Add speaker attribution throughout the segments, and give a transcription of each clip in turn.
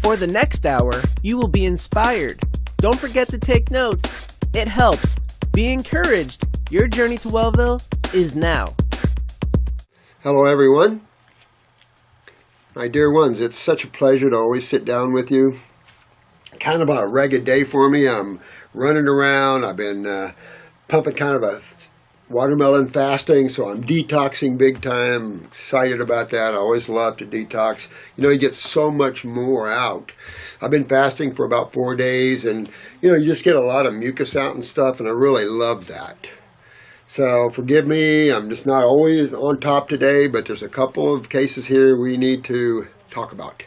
Speaker 1: For the next hour, you will be inspired. Don't forget to take notes. It helps. Be encouraged. Your journey to Wellville is now.
Speaker 2: Hello, everyone. My dear ones, it's such a pleasure to always sit down with you. Kind of a ragged day for me. I'm running around. I've been pumping kind of a watermelon fasting, so I'm detoxing big time. I'm excited about that. I always love to detox. You know, you get so much more out. I've been fasting for about 4 days, and you just get a lot of mucus out and stuff, and I really love that. So forgive me, I'm just not always on top today, but there's a couple of cases here we need to talk about.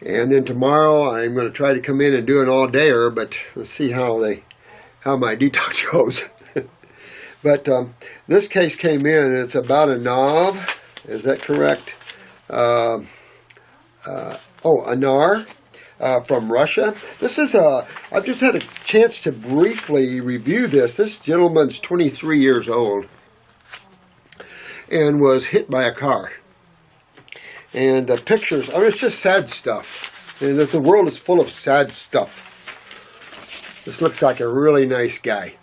Speaker 2: And then tomorrow I'm going to try to come in and do an all-dayer, but let's see how my detox goes. But this case came in, and it's about a knob. Is that correct? A NAR from Russia. This is I've just had a chance to briefly review this. This gentleman's 23 years old and was hit by a car. And the pictures, it's just sad stuff. And the world is full of sad stuff. This looks like a really nice guy.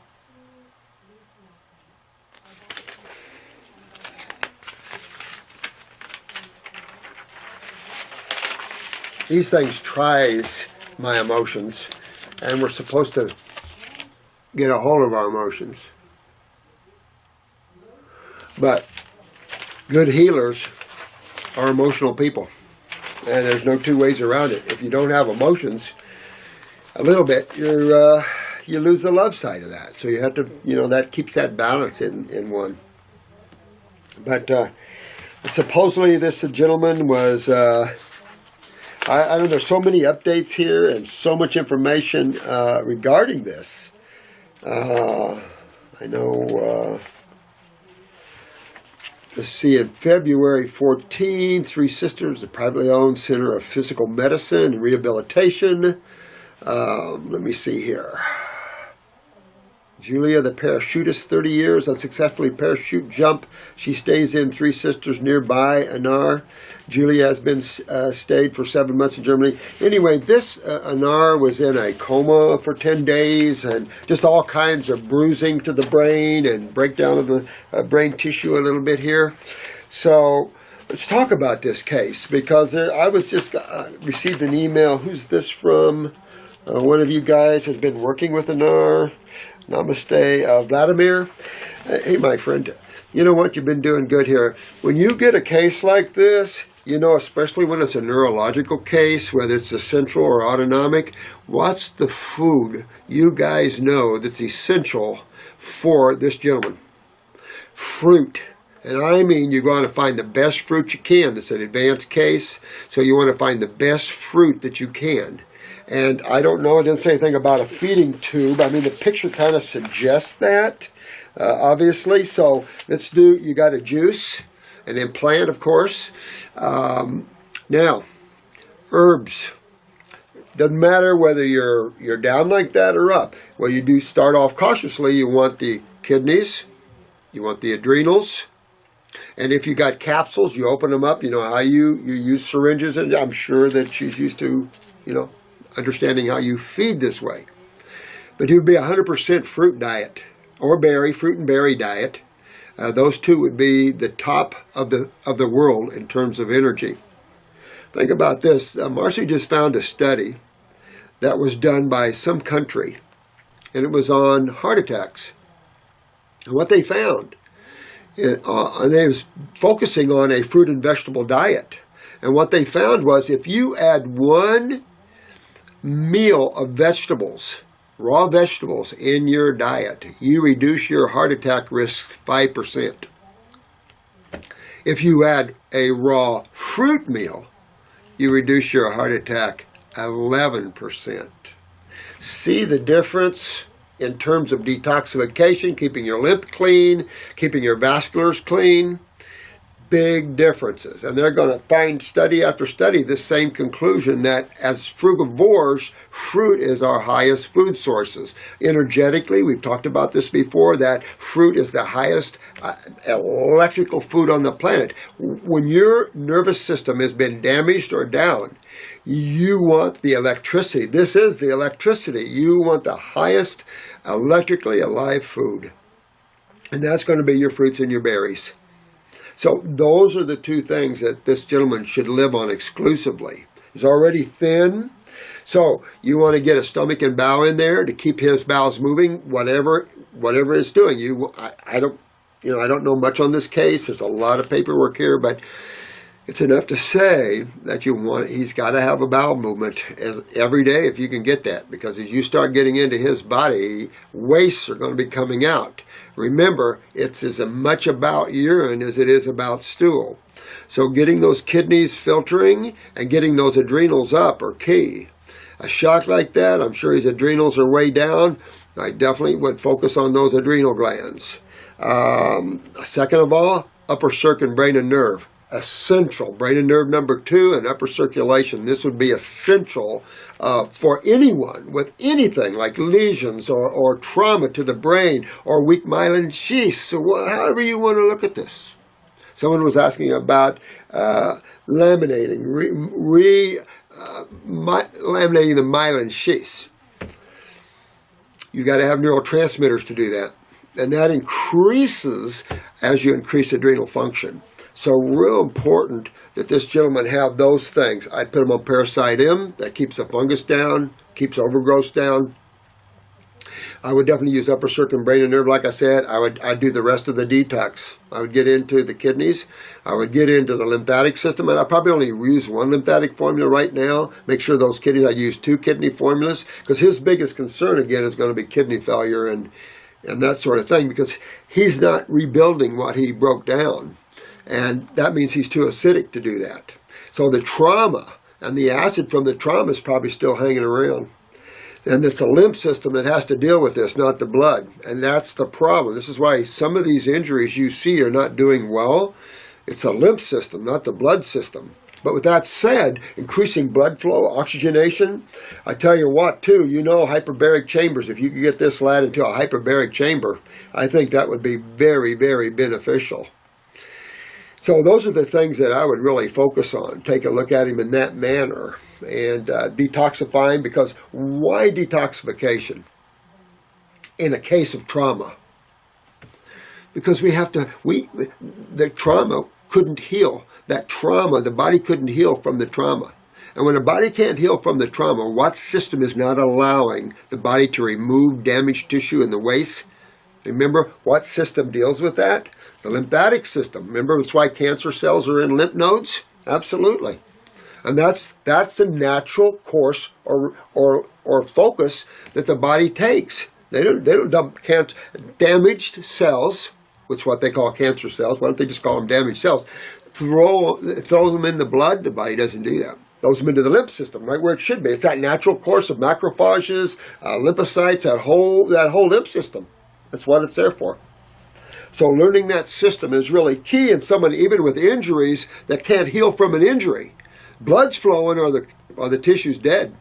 Speaker 2: These things tries my emotions, and we're supposed to get a hold of our emotions. But good healers are emotional people, and there's no two ways around it. If you don't have emotions, a little bit, you lose the love side of that. So you have to, that keeps that balance in one. But supposedly this gentleman was. I know there's so many updates here and so much information regarding this. I know, let's see, in February 14, Three Sisters, the privately owned Center of Physical Medicine and Rehabilitation. Let me see here. Julia, the parachutist, 30 years, unsuccessfully parachute jump. She stays in Three Sisters nearby, Anar. Julia has been stayed for 7 months in Germany. Anyway, this Anar was in a coma for 10 days and just all kinds of bruising to the brain and breakdown of the brain tissue a little bit here. So let's talk about this case because I was just received an email. Who's this from? One of you guys has been working with Anar. Namaste, Vladimir. Hey, my friend, you know what? You've been doing good here. When you get a case like this, especially when it's a neurological case, whether it's a central or autonomic, what's the food you guys know that's essential for this gentleman? Fruit. And I mean, you're going to find the best fruit you can. It's an advanced case, so you want to find the best fruit that you can. And I don't know, it didn't say anything about a feeding tube. I mean, the picture kind of suggests that, obviously. So you got a juice, an implant, of course. Now, herbs. Doesn't matter whether you're down like that or up. Well, you do start off cautiously. You want the kidneys. You want the adrenals. And if you got capsules, you open them up. You know how you use syringes. And I'm sure that she's used to, understanding how you feed this way. But it would be a 100% fruit diet or fruit and berry diet. Those two would be the top of the world in terms of energy. Think about this. Marcy just found a study that was done by some country, and it was on heart attacks. And what they found, and they was focusing on a fruit and vegetable diet. And what they found was if you add one meal of vegetables, raw vegetables in your diet, you reduce your heart attack risk 5%. If you add a raw fruit meal, you reduce your heart attack 11%. See the difference in terms of detoxification, keeping your lymph clean, keeping your vasculars clean? Big differences. And they're going to find study after study this same conclusion that as frugivores, fruit is our highest food sources. Energetically, we've talked about this before, that fruit is the highest electrical food on the planet. When your nervous system has been damaged or down, You want the electricity. This is the electricity. You want the highest electrically alive food. And that's going to be your fruits and your berries. So those are the two things that this gentleman should live on exclusively. He's already thin. So you want to get a stomach and bowel in there to keep his bowels moving, whatever it's doing. I don't know much on this case. There's a lot of paperwork here, but it's enough to say that he's got to have a bowel movement every day if you can get that, because as you start getting into his body, wastes are going to be coming out. Remember, it's as much about urine as it is about stool. So getting those kidneys filtering and getting those adrenals up are key. A shock like that, I'm sure his adrenals are way down. I definitely would focus on those adrenal glands. Second of all, upper circuit brain and nerve. Essential. Brain and nerve number 2 and upper circulation. This would be essential for anyone with anything like lesions or trauma to the brain or weak myelin sheaths. So however you want to look at this. Someone was asking about laminating, laminating the myelin sheaths. You got to have neurotransmitters to do that. And that increases as you increase adrenal function. So real important that this gentleman have those things. I'd put him on Parasite M. That keeps the fungus down, keeps overgrowth down. I would definitely use upper circuit brain and nerve. Like I said, I'd do the rest of the detox. I would get into the kidneys. I would get into the lymphatic system. And I probably only use one lymphatic formula right now. Make sure those kidneys, I use 2 kidney formulas. Because his biggest concern, again, is going to be kidney failure and that sort of thing. Because he's not rebuilding what he broke down. And that means he's too acidic to do that. So the trauma and the acid from the trauma is probably still hanging around. And it's a lymph system that has to deal with this, not the blood. And that's the problem. This is why some of these injuries you see are not doing well. It's a lymph system, not the blood system. But with that said, increasing blood flow, oxygenation, I tell you what, too, hyperbaric chambers. If you could get this lad into a hyperbaric chamber, I think that would be very, very beneficial. So those are the things that I would really focus on. Take a look at him in that manner. And detoxifying, because why detoxification in a case of trauma? Because the trauma couldn't heal. That trauma, the body couldn't heal from the trauma. And when the body can't heal from the trauma, what system is not allowing the body to remove damaged tissue in the waste? Remember, what system deals with that? The lymphatic system. Remember, that's why cancer cells are in lymph nodes? Absolutely. And that's the natural course or focus that the body takes. They don't dump damaged cells, which is what they call cancer cells. Why don't they just call them damaged cells? Throw them in the blood. The body doesn't do that. Throws them into the lymph system, right where it should be. It's that natural course of macrophages, lymphocytes, that whole lymph system. That's what it's there for. So learning that system is really key in someone even with injuries that can't heal from an injury. Blood's flowing or the tissue's dead.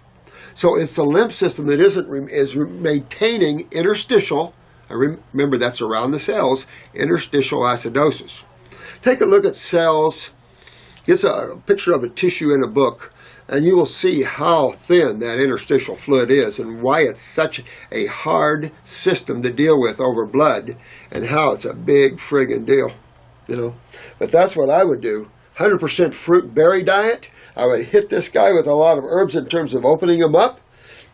Speaker 2: So it's the lymph system that is maintaining interstitial, remember that's around the cells, interstitial acidosis. Take a look at cells. Get a picture of a tissue in a book, and you will see how thin that interstitial fluid is and why it's such a hard system to deal with over blood and how it's a big friggin' deal, But that's what I would do. 100% fruit berry diet. I would hit this guy with a lot of herbs in terms of opening him up.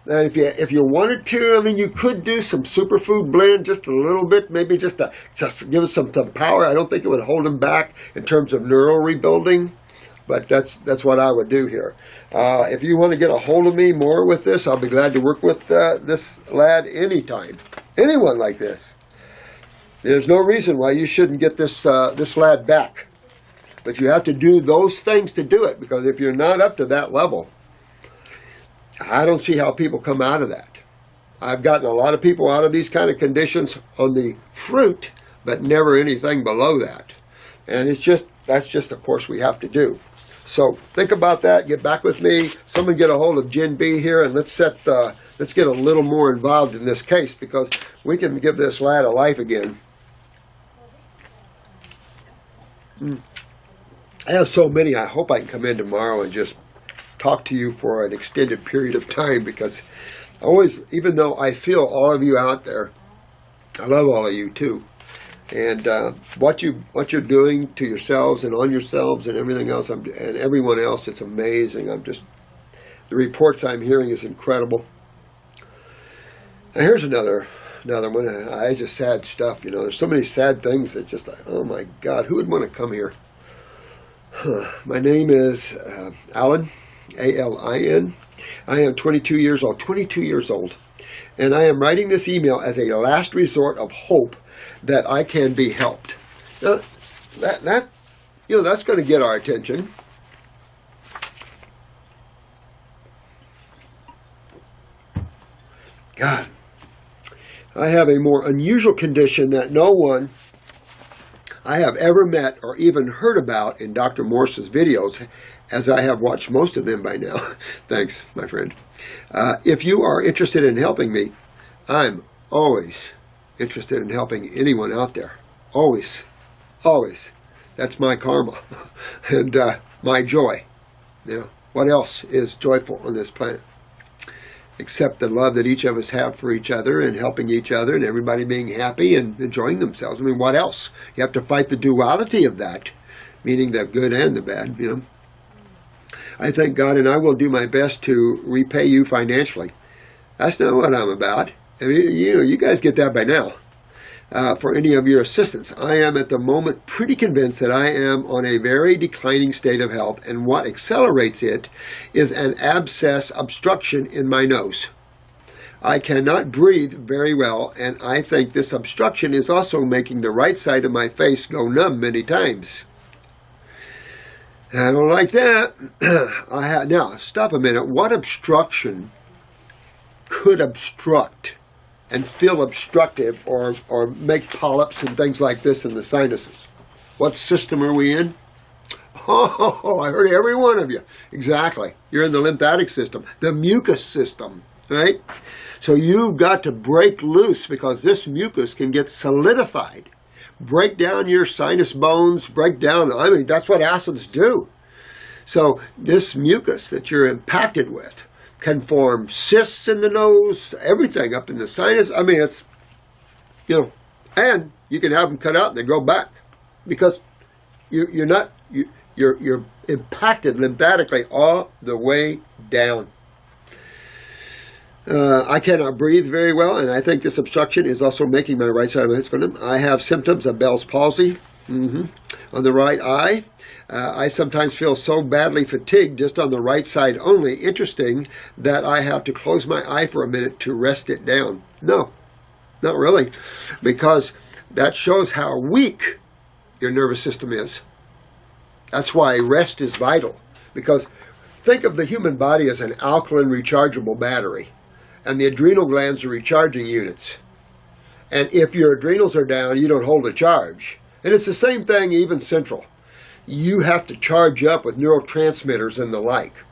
Speaker 2: And if you wanted to, you could do some superfood blend just a little bit, maybe just to give us some power. I don't think it would hold him back in terms of neural rebuilding. But that's what I would do here. If you want to get a hold of me more with this, I'll be glad to work with this lad anytime. Anyone like this. There's no reason why you shouldn't get this lad back. But you have to do those things to do it, because if you're not up to that level, I don't see how people come out of that. I've gotten a lot of people out of these kind of conditions on the fruit, but never anything below that. And that's just a course we have to do. So think about that. Get back with me. Someone get a hold of Jen B here, and let's get a little more involved in this case, because we can give this lad a life again. I have so many. I hope I can come in tomorrow and just talk to you for an extended period of time, because always, even though I feel all of you out there, I love all of you too. And what you're doing to yourselves and on yourselves and everything else, and everyone else, it's amazing. The reports I'm hearing is incredible. And here's another one. It's just sad stuff. There's so many sad things that just, oh my God, who would want to come here? My name is Alan, A-L-I-N. I am 22 years old. And I am writing this email as a last resort of hope that I can be helped. Now, that's going to get our attention. God, I have a more unusual condition that no one I have ever met or even heard about in Dr. Morse's videos, as I have watched most of them by now. Thanks, my friend. If you are interested in helping me, I'm always interested in helping anyone out there. Always. Always. That's my karma and my joy. What else is joyful on this planet? Except the love that each of us have for each other and helping each other and everybody being happy and enjoying themselves. I mean, what else? You have to fight the duality of that, meaning the good and the bad, I thank God, and I will do my best to repay you financially. That's not what I'm about. I mean, you guys get that by now. For any of your assistance. I am at the moment pretty convinced that I am on a very declining state of health, and what accelerates it is an abscess obstruction in my nose. I cannot breathe very well, and I think this obstruction is also making the right side of my face go numb many times. I don't like that. Now, stop a minute. What obstruction could obstruct and feel obstructive or make polyps and things like this in the sinuses? What system are we in? Oh, I heard every one of you. Exactly. You're in the lymphatic system, the mucus system, right? So you've got to break loose, because this mucus can get solidified. Break down your sinus bones, that's what acids do. So this mucus that you're impacted with can form cysts in the nose, everything up in the sinus. I mean, it's, and you can have them cut out and they grow back, because you're impacted lymphatically all the way down. I cannot breathe very well, and I think this obstruction is also making my right side of my head go numb. I have symptoms of Bell's palsy on the right eye. I sometimes feel so badly fatigued just on the right side only, interesting, that I have to close my eye for a minute to rest it down. No, not really, because that shows how weak your nervous system is. That's why rest is vital, because think of the human body as an alkaline rechargeable battery, and the adrenal glands are recharging units. And if your adrenals are down, you don't hold a charge. And it's the same thing even central. You have to charge up with neurotransmitters and the like.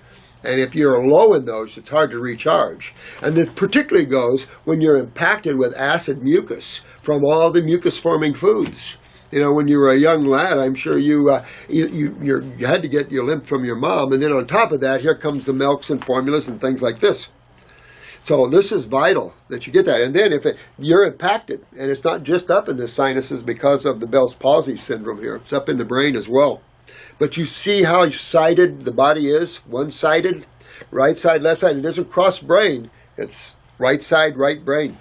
Speaker 2: And if you're low in those, it's hard to recharge. And it particularly goes when you're impacted with acid mucus from all the mucus-forming foods. When you were a young lad, I'm sure you had to get your lymph from your mom. And then on top of that, here comes the milks and formulas and things like this. So this is vital that you get that. And then if you're impacted, and it's not just up in the sinuses because of the Bell's palsy syndrome here, it's up in the brain as well. But you see how sided the body is, one-sided, right side, left side. It isn't cross brain, it's right side, right brain.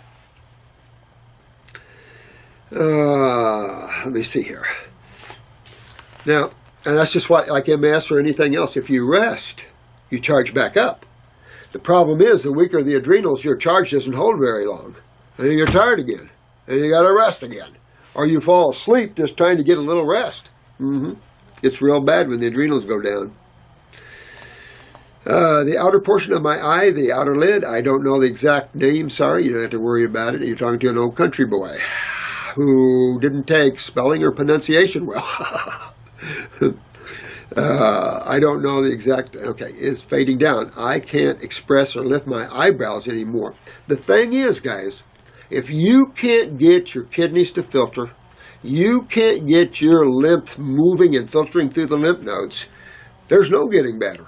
Speaker 2: Let me see here. Now, and that's just like MS or anything else. If you rest, you charge back up. The problem is, the weaker the adrenals, your charge doesn't hold very long. And then you're tired again. And you got to rest again. Or you fall asleep just trying to get a little rest. It's real bad when the adrenals go down. The outer portion of my eye, the outer lid, I don't know the exact name. Sorry, you don't have to worry about it. You're talking to an old country boy who didn't take spelling or pronunciation well. I don't know the exact, it's fading down. I can't express or lift my eyebrows anymore. The thing is, guys, if you can't get your kidneys to filter, you can't get your lymph moving and filtering through the lymph nodes, there's no getting better.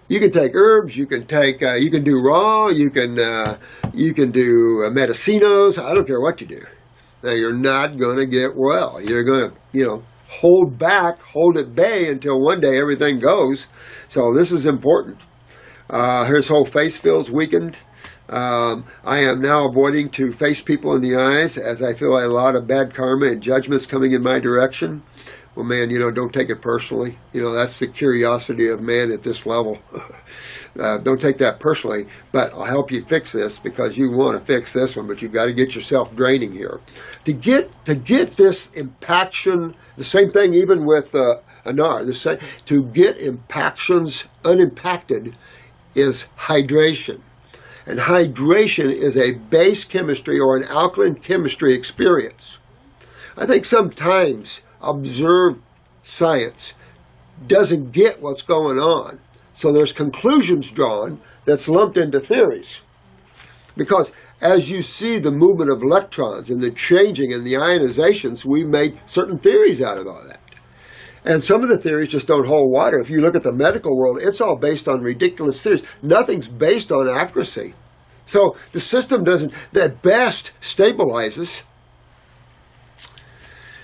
Speaker 2: You can take herbs. You can do raw. You can do medicinos. I don't care what you do. Now, you're not going to get well. You're going to, hold at bay until one day everything goes. So this is important. His whole face feels weakened. I am now avoiding to face people in the eyes as I feel a lot of bad karma and judgments coming in my direction. Well, man, don't take it personally. That's the curiosity of man at this level. Don't take that personally, but I'll help you fix this because you want to fix this one, but you've got to get yourself draining here. To get this impaction, the same thing even with anar, to get impactions unimpacted is hydration. And hydration is a base chemistry or an alkaline chemistry experience. I think sometimes observed science doesn't get what's going on. So there's conclusions drawn that's lumped into theories. Because as you see the movement of electrons and the changing and the ionizations, we made certain theories out of all that. And some of the theories just don't hold water. If you look at the medical world, it's all based on ridiculous theories. Nothing's based on accuracy. So the system doesn't, at best, stabilizes.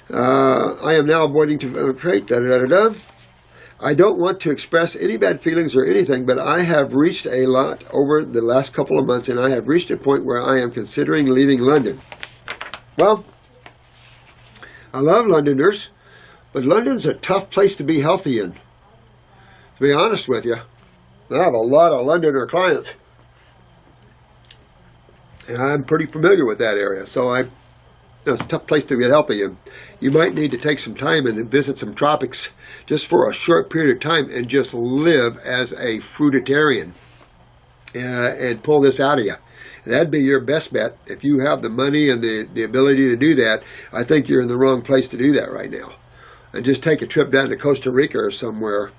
Speaker 2: I am now avoiding to create I don't want to express any bad feelings or anything, but I have reached a lot over the last couple of months, and I have reached a point where I am considering leaving London. Well, I love Londoners, but London's a tough place to be healthy in. To be honest with you, I have a lot of Londoner clients, and I'm pretty familiar with that area, so it's a tough place to get healthy in. You might need to take some time and visit some tropics just for a short period of time and just live as a fruitarian and pull this out of you. That'd be your best bet. If you have the money and the ability to do that, I think you're in the wrong place to do that right now. And just take a trip down to Costa Rica or somewhere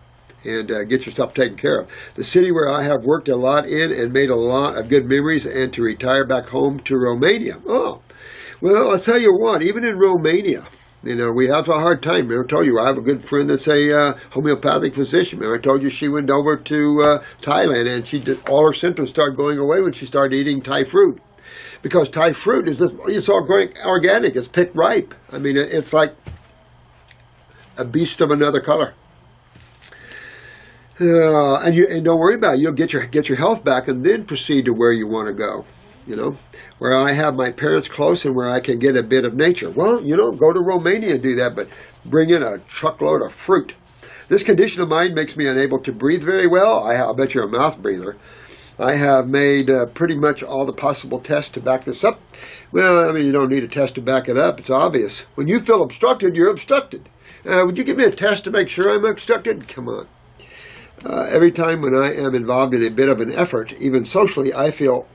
Speaker 2: and get yourself taken care of. The city where I have worked a lot in and made a lot of good memories, and to retire back home to Romania. Oh, well, I'll tell you what, even in Romania, we have a hard time. Remember I told you I have a good friend that's a homeopathic physician. Remember I told you she went over to Thailand and all her symptoms started going away when she started eating Thai fruit. Because Thai fruit it's all organic, it's picked ripe. I mean, it's like a beast of another color. And don't worry about it. You'll get your health back and then proceed to where you want to go. Where I have my parents close and where I can get a bit of nature. Well, go to Romania and do that, but bring in a truckload of fruit. This condition of mine makes me unable to breathe very well. I bet you're a mouth breather. I have made pretty much all the possible tests to back this up. Well, you don't need a test to back it up. It's obvious. When you feel obstructed, you're obstructed. Would you give me a test to make sure I'm obstructed? Come on. Every time when I am involved in a bit of an effort, even socially, I feel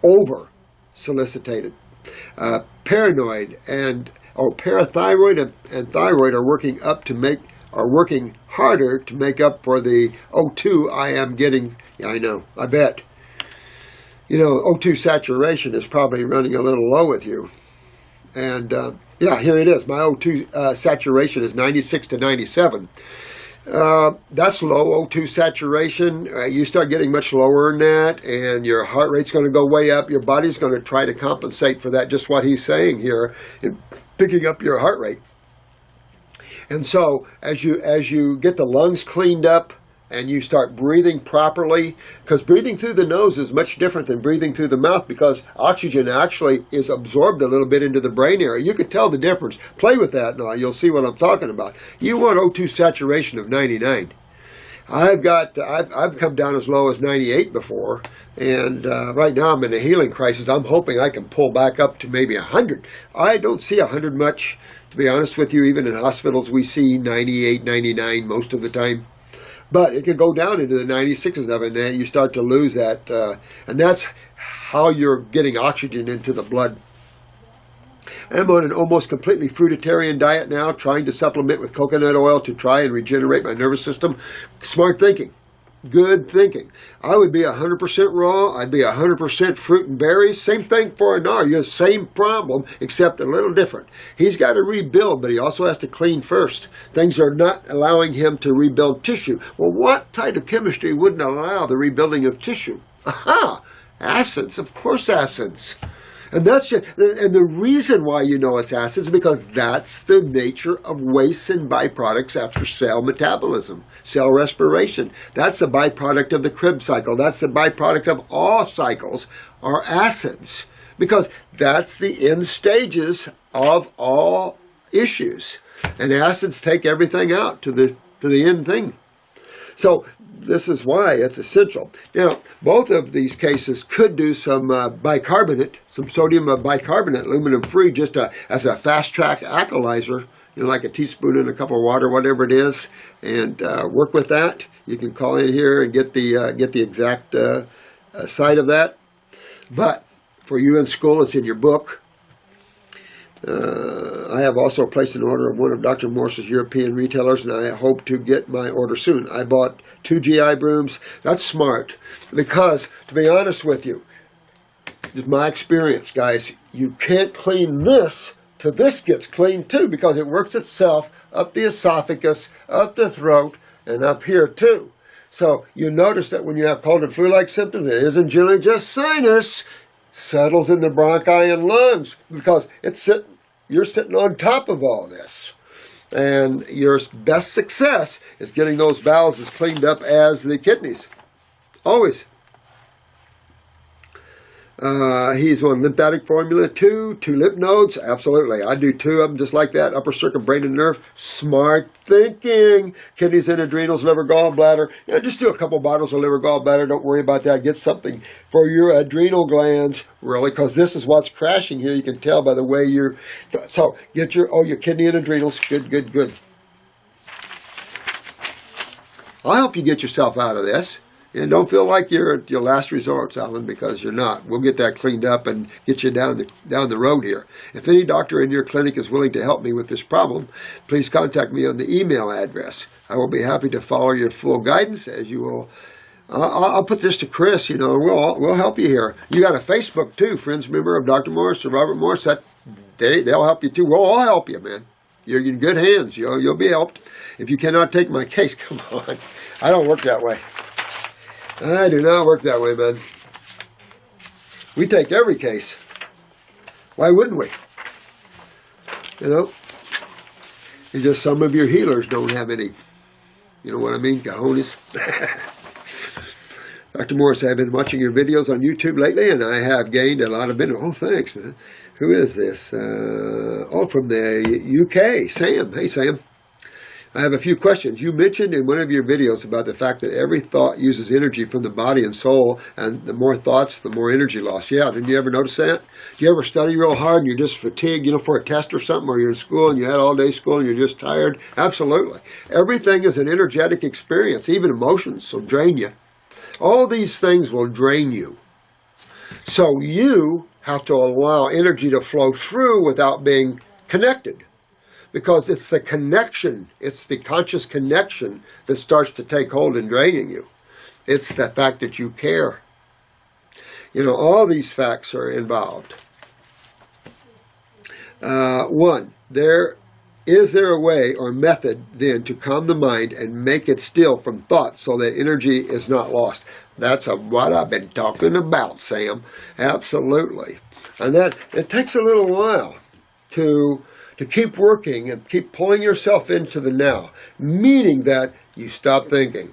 Speaker 2: over-solicited. Paranoid and parathyroid and thyroid are working harder to make up for the O2 I am getting. Yeah, I know, I bet. O2 saturation is probably running a little low with you. And here it is. My O2 saturation is 96 to 97. That's low O2 saturation. You start getting much lower than that, and your heart rate's going to go way up. Your body's going to try to compensate for that, just what he's saying here, in picking up your heart rate. And so, as you get the lungs cleaned up, and you start breathing properly, because breathing through the nose is much different than breathing through the mouth, because oxygen actually is absorbed a little bit into the brain area. You can tell the difference. Play with that now. You'll see what I'm talking about. You want O2 saturation of 99. I've come down as low as 98 before, and right now I'm in a healing crisis. I'm hoping I can pull back up to maybe 100. I don't see 100 much, to be honest with you. Even in hospitals, we see 98, 99 most of the time. But it can go down into the 96s of it, and then you start to lose that. And that's how you're getting oxygen into the blood. I'm on an almost completely fruitarian diet now, trying to supplement with coconut oil to try and regenerate my nervous system. Smart thinking. good thinking. I would be 100% raw. I'd be 100% fruit and berries. Same thing for Anar. You have the same problem, except a little different. He's got to rebuild, but he also has to clean first. Things are not allowing him to rebuild tissue. Well, what type of chemistry wouldn't allow the rebuilding of tissue? Aha! Acids. Of course acids. And that's it. And the reason why you know it's acids is because that's the nature of wastes and byproducts after cell metabolism, cell respiration. That's a byproduct of the Krebs cycle. That's the byproduct of all cycles are acids, because that's the end stages of all issues. And acids take everything out to the end thing. So this is why it's essential. Now, both of these cases could do some bicarbonate, some sodium bicarbonate, aluminum-free, just as a fast-track alkalizer, like a teaspoon in a cup of water, whatever it is, and work with that. You can call in here and get the exact site of that. But for you in school, it's in your book. I have also placed an order of one of Dr. Morse's European retailers, and I hope to get my order soon. I bought 2 GI brooms. That's smart, because, to be honest with you, it's my experience, guys, you can't clean this till this gets cleaned too, because it works itself up the esophagus, up the throat, and up here too. So you notice that when you have cold and flu-like symptoms, it isn't generally just sinus. Settles in the bronchi and lungs, because you're sitting on top of all this. And your best success is getting those bowels as cleaned up as the kidneys. Always. He's on lymphatic formula 2 lymph nodes. Absolutely. I do 2 of them just like that. Upper circuit, brain and nerve. Smart thinking. Kidneys and adrenals, liver, gallbladder. Just do a couple bottles of liver, gallbladder. Don't worry about that. Get something for your adrenal glands, really, because this is what's crashing here. You can tell by the way you're... So get your kidney and adrenals. Good. I'll help you get yourself out of this. And don't feel like you're at your last resort, Alan, because you're not. We'll get that cleaned up and get you down the road here. If any doctor in your clinic is willing to help me with this problem, please contact me on the email address. I will be happy to follow your full guidance, as you will. I'll put this to Chris. We'll help you here. You got a Facebook too, friends, member of Dr. Morse or Robert Morse. They'll help you too. We'll all help you, man. You're in good hands. You'll be helped. If you cannot take my case, come on. I don't work that way. I do not work that way, man. We take every case. Why wouldn't we? It's just some of your healers don't have any, you know what I mean, cojones. Dr. Morris, I've been watching your videos on YouTube lately, and I have gained a lot of benefit. Oh, thanks, man. Who is this? From the UK, Sam. Hey, Sam. I have a few questions. You mentioned in one of your videos about the fact that every thought uses energy from the body and soul, and the more thoughts, the more energy loss. Yeah, didn't you ever notice that? Do you ever study real hard and you're just fatigued, for a test or something, or you're in school and you had all day school and you're just tired? Absolutely. Everything is an energetic experience, even emotions will drain you. All these things will drain you. So you have to allow energy to flow through without being connected. Because it's the connection, it's the conscious connection that starts to take hold in draining you. It's the fact that you care. All these facts are involved. 1, is there a way or method then to calm the mind and make it still from thoughts so that energy is not lost? That's what I've been talking about, Sam. Absolutely. And that it takes a little while to keep working and keep pulling yourself into the now, meaning that you stop thinking.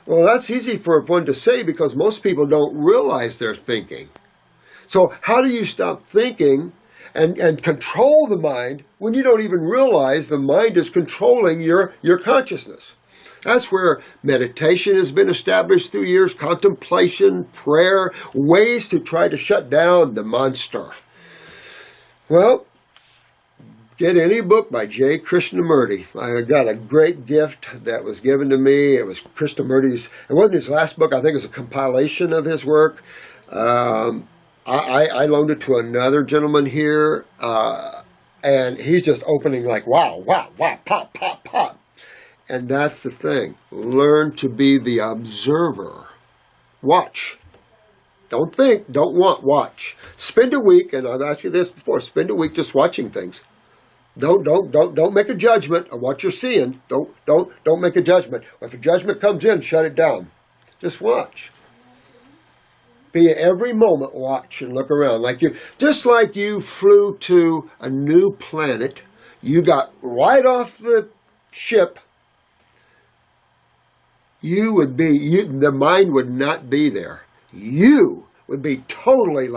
Speaker 2: Well, that's easy for one to say because most people don't realize they're thinking. So how do you stop thinking and control the mind when you don't even realize the mind is controlling your consciousness? That's where meditation has been established through years, contemplation, prayer, ways to try to shut down the monster. Well, get any book by J. Krishnamurti. I got a great gift that was given to me. It was Krishnamurti's, it wasn't his last book, I think it was a compilation of his work. I loaned it to another gentleman here, and he's just opening like, wow, pop. And that's the thing. Learn to be the observer. Watch. Don't think, don't want, watch. Spend a week, and I've asked you this before, spend a week just watching things. Don't make a judgment of what you're seeing. Don't make a judgment. If a judgment comes in, shut it down. Just watch. Be every moment, watch and look around. Just like you flew to a new planet, you got right off the ship, the mind would not be there. You would be totally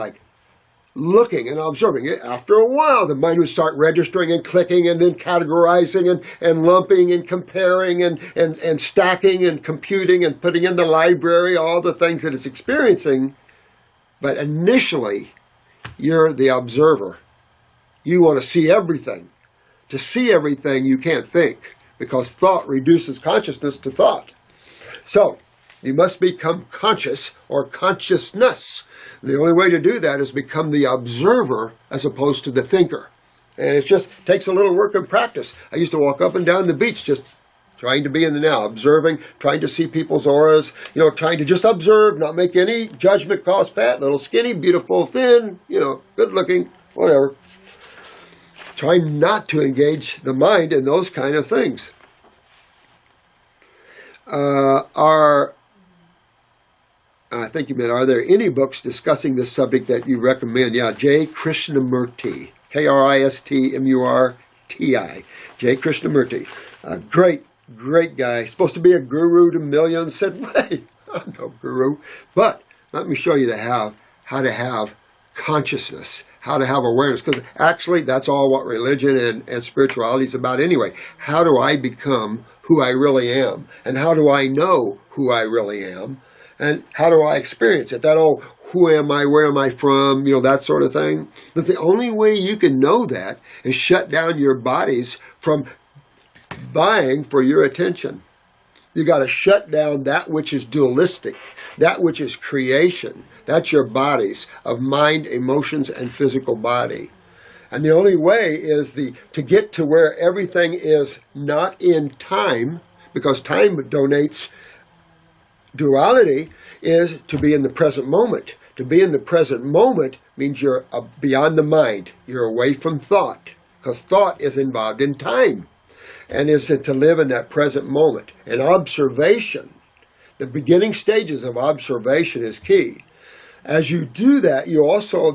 Speaker 2: looking and observing it. After a while, the mind would start registering and clicking and then categorizing and lumping and comparing and stacking and computing and putting in the library all the things that it's experiencing. But initially, you're the observer. You want to see everything. To see everything, you can't think, because thought reduces consciousness to thought. So, you must become conscious or consciousness. The only way to do that is become the observer as opposed to the thinker. And it just takes a little work and practice. I used to walk up and down the beach just trying to be in the now, observing, trying to see people's auras, trying to just observe, not make any judgment calls, fat, little, skinny, beautiful, thin, good looking, whatever. Trying not to engage the mind in those kind of things. I think you meant, are there any books discussing this subject that you recommend? Yeah, J. Krishnamurti, Krismurti, J. Krishnamurti. Great guy. Supposed to be a guru to millions. Said, wait, I'm no guru. But let me show you how to have consciousness, how to have awareness. Because actually, that's all what religion and spirituality is about anyway. How do I become who I really am? And how do I know who I really am? And how do I experience it? Who am I? Where am I from? That sort of thing. But the only way you can know that is shut down your bodies from vying for your attention. You got to shut down that which is dualistic, that which is creation. That's your bodies of mind, emotions, and physical body. And the only way is to get to where everything is not in time, because time donates duality, is to be in the present moment. To be in the present moment means you're beyond the mind. You're away from thought, because thought is involved in time. And is it to live in that present moment. And observation, the beginning stages of observation is key. As you do that,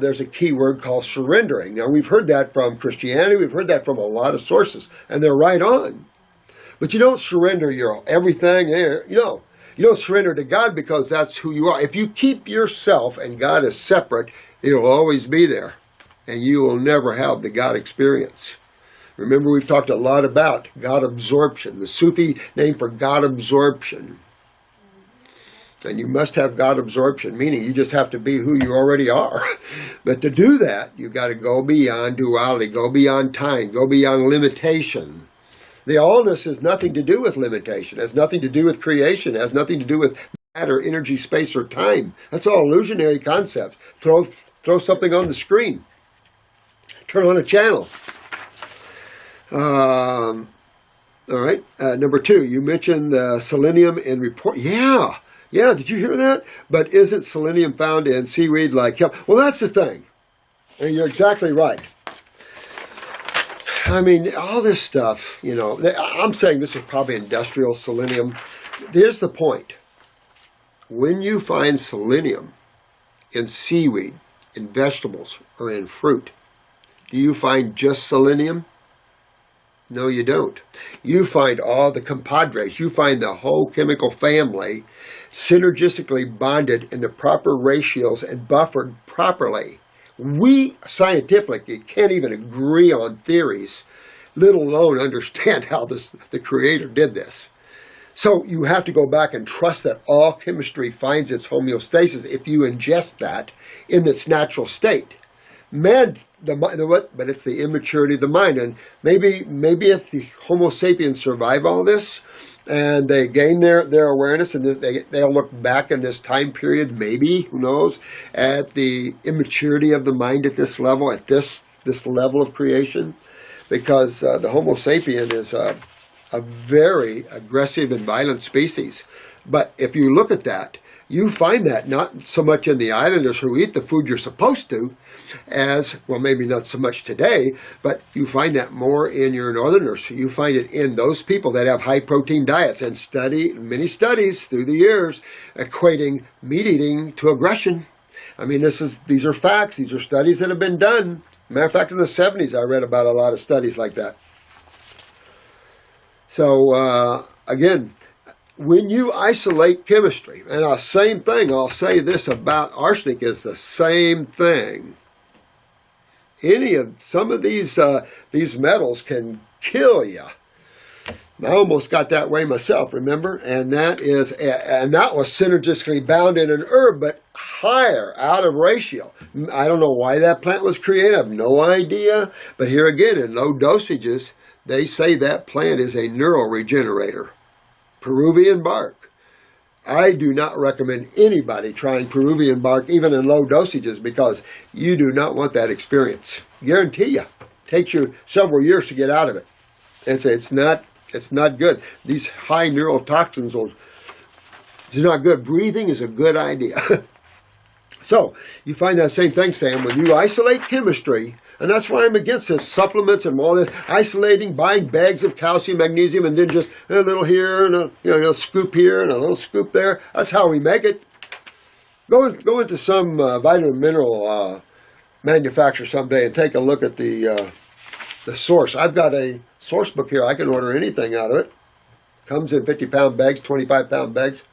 Speaker 2: there's a key word called surrendering. Now, we've heard that from Christianity. We've heard that from a lot of sources, and they're right on. But you don't surrender your everything. You don't surrender to God because that's who you are. If you keep yourself and God is separate, it'll always be there, and you will never have the God experience. Remember, we've talked a lot about God absorption, the Sufi name for God absorption. And you must have God absorption, meaning you just have to be who you already are. But to do that, you've got to go beyond duality, go beyond time, go beyond limitation. The allness has nothing to do with limitation, has nothing to do with creation, has nothing to do with matter, energy, space, or time. That's all illusionary concepts. Throw something on the screen. Turn on a channel. All right. Number 2, you mentioned selenium in report. Yeah, did you hear that? But isn't selenium found in seaweed like kelp? Well, that's the thing. And you're exactly right. I mean, all this stuff, I'm saying this is probably industrial selenium. Here's the point. When you find selenium in seaweed, in vegetables, or in fruit, do you find just selenium? No, you don't. You find all the compadres. You find the whole chemical family synergistically bonded in the proper ratios and buffered properly. We scientifically can't even agree on theories, let alone understand how the Creator did this. So you have to go back and trust that all chemistry finds its homeostasis if you ingest that in its natural state. Man, but it's the immaturity of the mind. And maybe if the Homo sapiens survive all this and they gain their awareness and they'll look back in this time period, maybe, who knows, at the immaturity of the mind at this level, at this level of creation. Because the Homo sapien is a very aggressive and violent species. But if you look at that, you find that not so much in the islanders who eat the food you're supposed to, as, well, maybe not so much today, but you find that more in your northerners. You find it in those people that have high-protein diets, and many studies through the years equating meat eating to aggression. I mean, these are facts. These are studies that have been done. Matter of fact, in the 70s, I read about a lot of studies like that. So, again, when you isolate chemistry, and same thing, I'll say this about arsenic is the same thing. Some of these metals can kill you. I almost got that way myself, remember? And that was synergistically bound in an herb, but higher, out of ratio. I don't know why that plant was created. I have no idea. But here again, in low dosages, they say that plant is a neuroregenerator. Peruvian bark. I do not recommend anybody trying Peruvian bark, even in low dosages, because you do not want that experience. Guarantee you. Takes you several years to get out of it. It's not good. These high neurotoxins are not good. Breathing is a good idea. So, you find that same thing, Sam, when you isolate chemistry, and that's why I'm against this, supplements and all this, isolating, buying bags of calcium, magnesium, and then just a little here, and a little scoop here, and a little scoop there. That's how we make it. Go into some vitamin mineral manufacturer someday and take a look at the source. I've got a source book here. I can order anything out of it. Comes in 50-pound bags, 25-pound bags.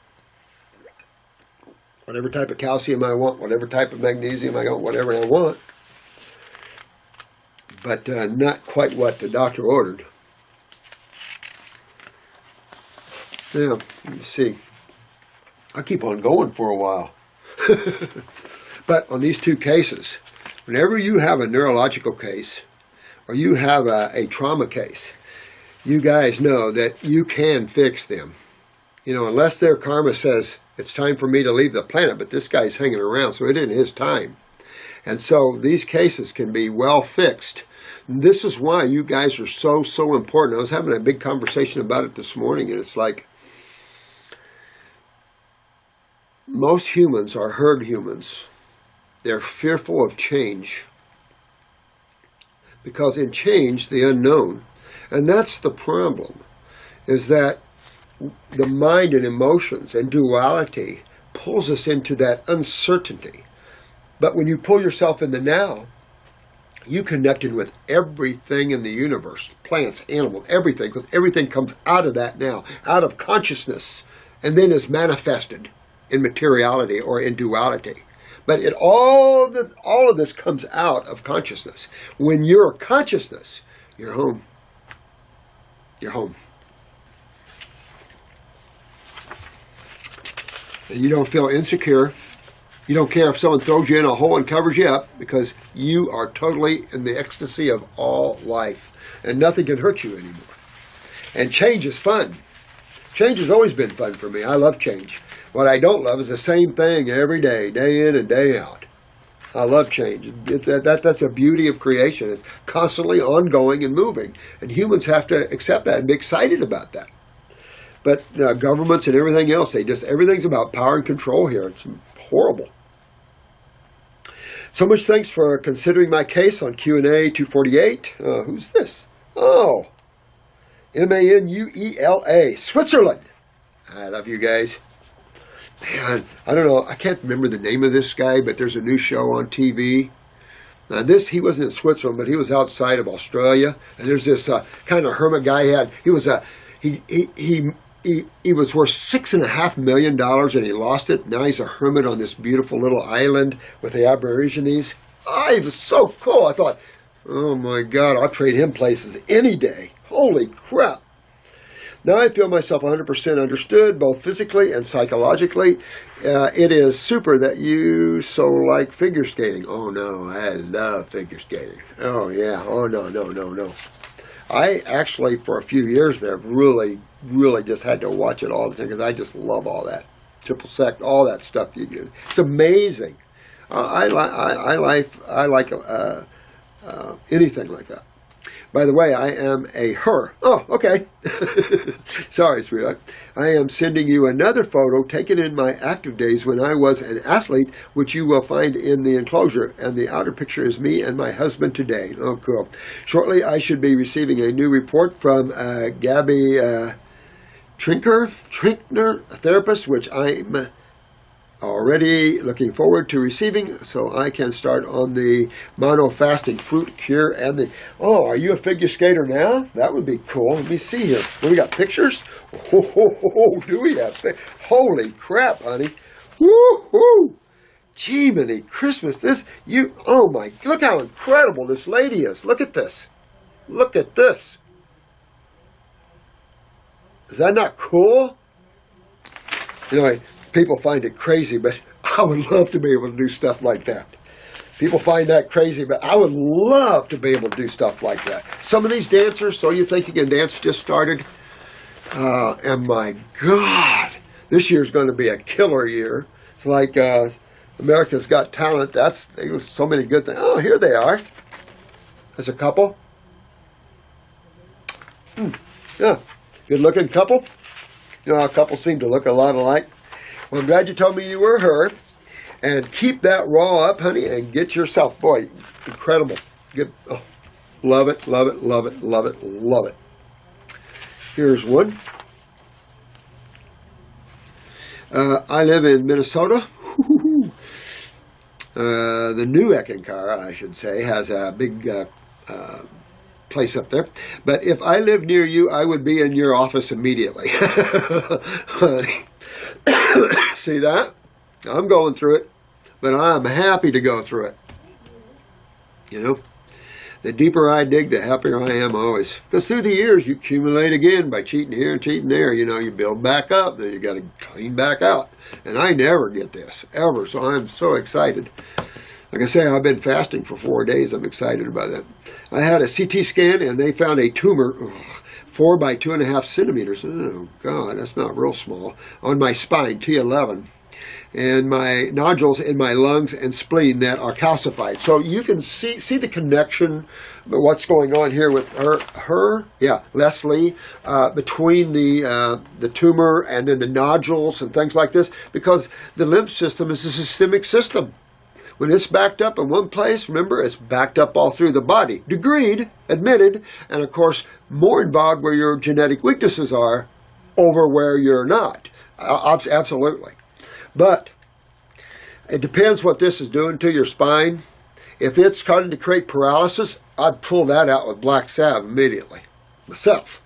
Speaker 2: Whatever type of calcium I want, whatever type of magnesium I want, whatever I want. But not quite what the doctor ordered. Now, let me see. I'll keep on going for a while. But on these two cases, whenever you have a neurological case, or you have a trauma case, you guys know that you can fix them. Unless their karma says, it's time for me to leave the planet, but this guy's hanging around, so it isn't his time. And so these cases can be well fixed. And this is why you guys are so, so important. I was having a big conversation about it this morning, and it's like, most humans are herd humans. They're fearful of change. Because in change, the unknown. And that's the problem, is that the mind and emotions and duality pulls us into that uncertainty. But when you pull yourself in the now, you connected with everything in the universe, plants, animals, everything, because everything comes out of that now, out of consciousness, and then is manifested in materiality or in duality. But all of this comes out of consciousness. When you're consciousness, you're home. You're home. And you don't feel insecure. You don't care if someone throws you in a hole and covers you up, because you are totally in the ecstasy of all life. And nothing can hurt you anymore. And change is fun. Change has always been fun for me. I love change. What I don't love is the same thing every day, day in and day out. I love change. That's the beauty of creation. It's constantly ongoing and moving. And humans have to accept that and be excited about that. But governments and everything else, everything's about power and control here. It's horrible. So much thanks for considering my case on Q&A 248. Who's this? Oh, Manuela, Switzerland. I love you guys. Man, I don't know. I can't remember the name of this guy, but there's a new show on TV. Now he wasn't in Switzerland, but he was outside of Australia. And there's this kind of hermit guy he was worth $6.5 million, and he lost it. Now he's a hermit on this beautiful little island with the Aborigines. He was so cool. I thought, oh my God, I'll trade him places any day. Holy crap. Now I feel myself 100% understood, both physically and psychologically. It is super that you so like figure skating. Oh no, I love figure skating. Oh yeah, oh no. I actually, for a few years there, really just had to watch it all the time, because I just love all that. Triple sec, all that stuff you do. It's amazing. I like anything like that. By the way, I am a her. Oh, okay. Sorry, sweetheart. I am sending you another photo taken in my active days when I was an athlete, which you will find in the enclosure. And the outer picture is me and my husband today. Oh, cool. Shortly, I should be receiving a new report from Gabby Trinkner, a therapist, which I'm already looking forward to receiving, so I can start on the mono-fasting fruit cure and the... Oh, are you a figure skater now? That would be cool. Let me see here. Well, we got pictures? Oh, do we have... Holy crap, honey. Woo-hoo! Jiminy Christmas, this... Oh my... Look how incredible this lady is. Look at this. Look at this. Is that not cool? Anyway, people find it crazy, but I would love to be able to do stuff like that. People find that crazy, but I would love to be able to do stuff like that. Some of these dancers, So You Think You Can Dance, just started. And my God, this year's going to be a killer year. It's like America's Got Talent. There's so many good things. Oh, here they are. There's a couple. Yeah, good-looking couple. You know how couples seem to look a lot alike? Well, I'm glad you told me you were her. And keep that raw up, honey, and get yourself, boy, incredible. Good. Oh, love it, love it, love it, love it, love it. Here's one. I live in Minnesota. The new Eckankar, I should say, has a big place up there. But if I lived near you, I would be in your office immediately. Honey. See that? I'm going through it, but I'm happy to go through it. You know, the deeper I dig, the happier I am always. Because through the years, you accumulate again by cheating here and cheating there. You know, you build back up, then you got to clean back out. And I never get this, ever. So I'm so excited. Like I say, I've been fasting for 4 days. I'm excited about that. I had a CT scan, and they found a tumor, 4 by 2.5 centimeters. Oh, God, that's not real small. On my spine, T11. And my nodules in my lungs and spleen that are calcified. So you can see the connection, what's going on here with Leslie, between the tumor and then the nodules and things like this, because the lymph system is a systemic system. When it's backed up in one place, remember, it's backed up all through the body. Degreed, admitted, and of course, more involved where your genetic weaknesses are over where you're not. Absolutely. But it depends what this is doing to your spine. If it's starting to create paralysis, I'd pull that out with black salve immediately, myself.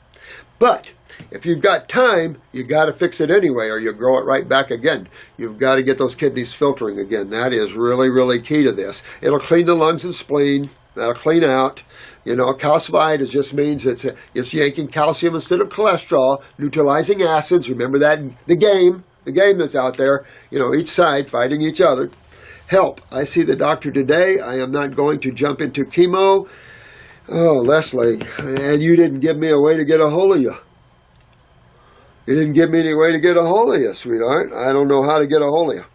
Speaker 2: But if you've got time, you got to fix it anyway, or you'll grow it right back again. You've got to get those kidneys filtering again. That is really, really key to this. It'll clean the lungs and spleen. That'll clean out. You know, calcified just means it's yanking calcium instead of cholesterol, neutralizing acids. Remember that in the game that's out there, you know, each side fighting each other. Help. I see the doctor today. I am not going to jump into chemo. Oh, Leslie, and you didn't give me a way to get a hold of you. You didn't give me any way to get a hold of you, sweetheart. I don't know how to get a hold of you.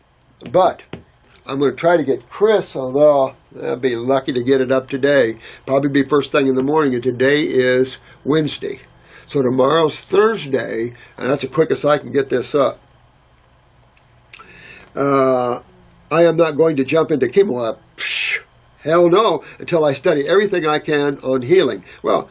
Speaker 2: But I'm going to try to get Chris, although I'll be lucky to get it up today. Probably be first thing in the morning, and today is Wednesday. So tomorrow's Thursday, and that's the quickest I can get this up. I am not going to jump into chemo. Hell no, until I study everything I can on healing. Well,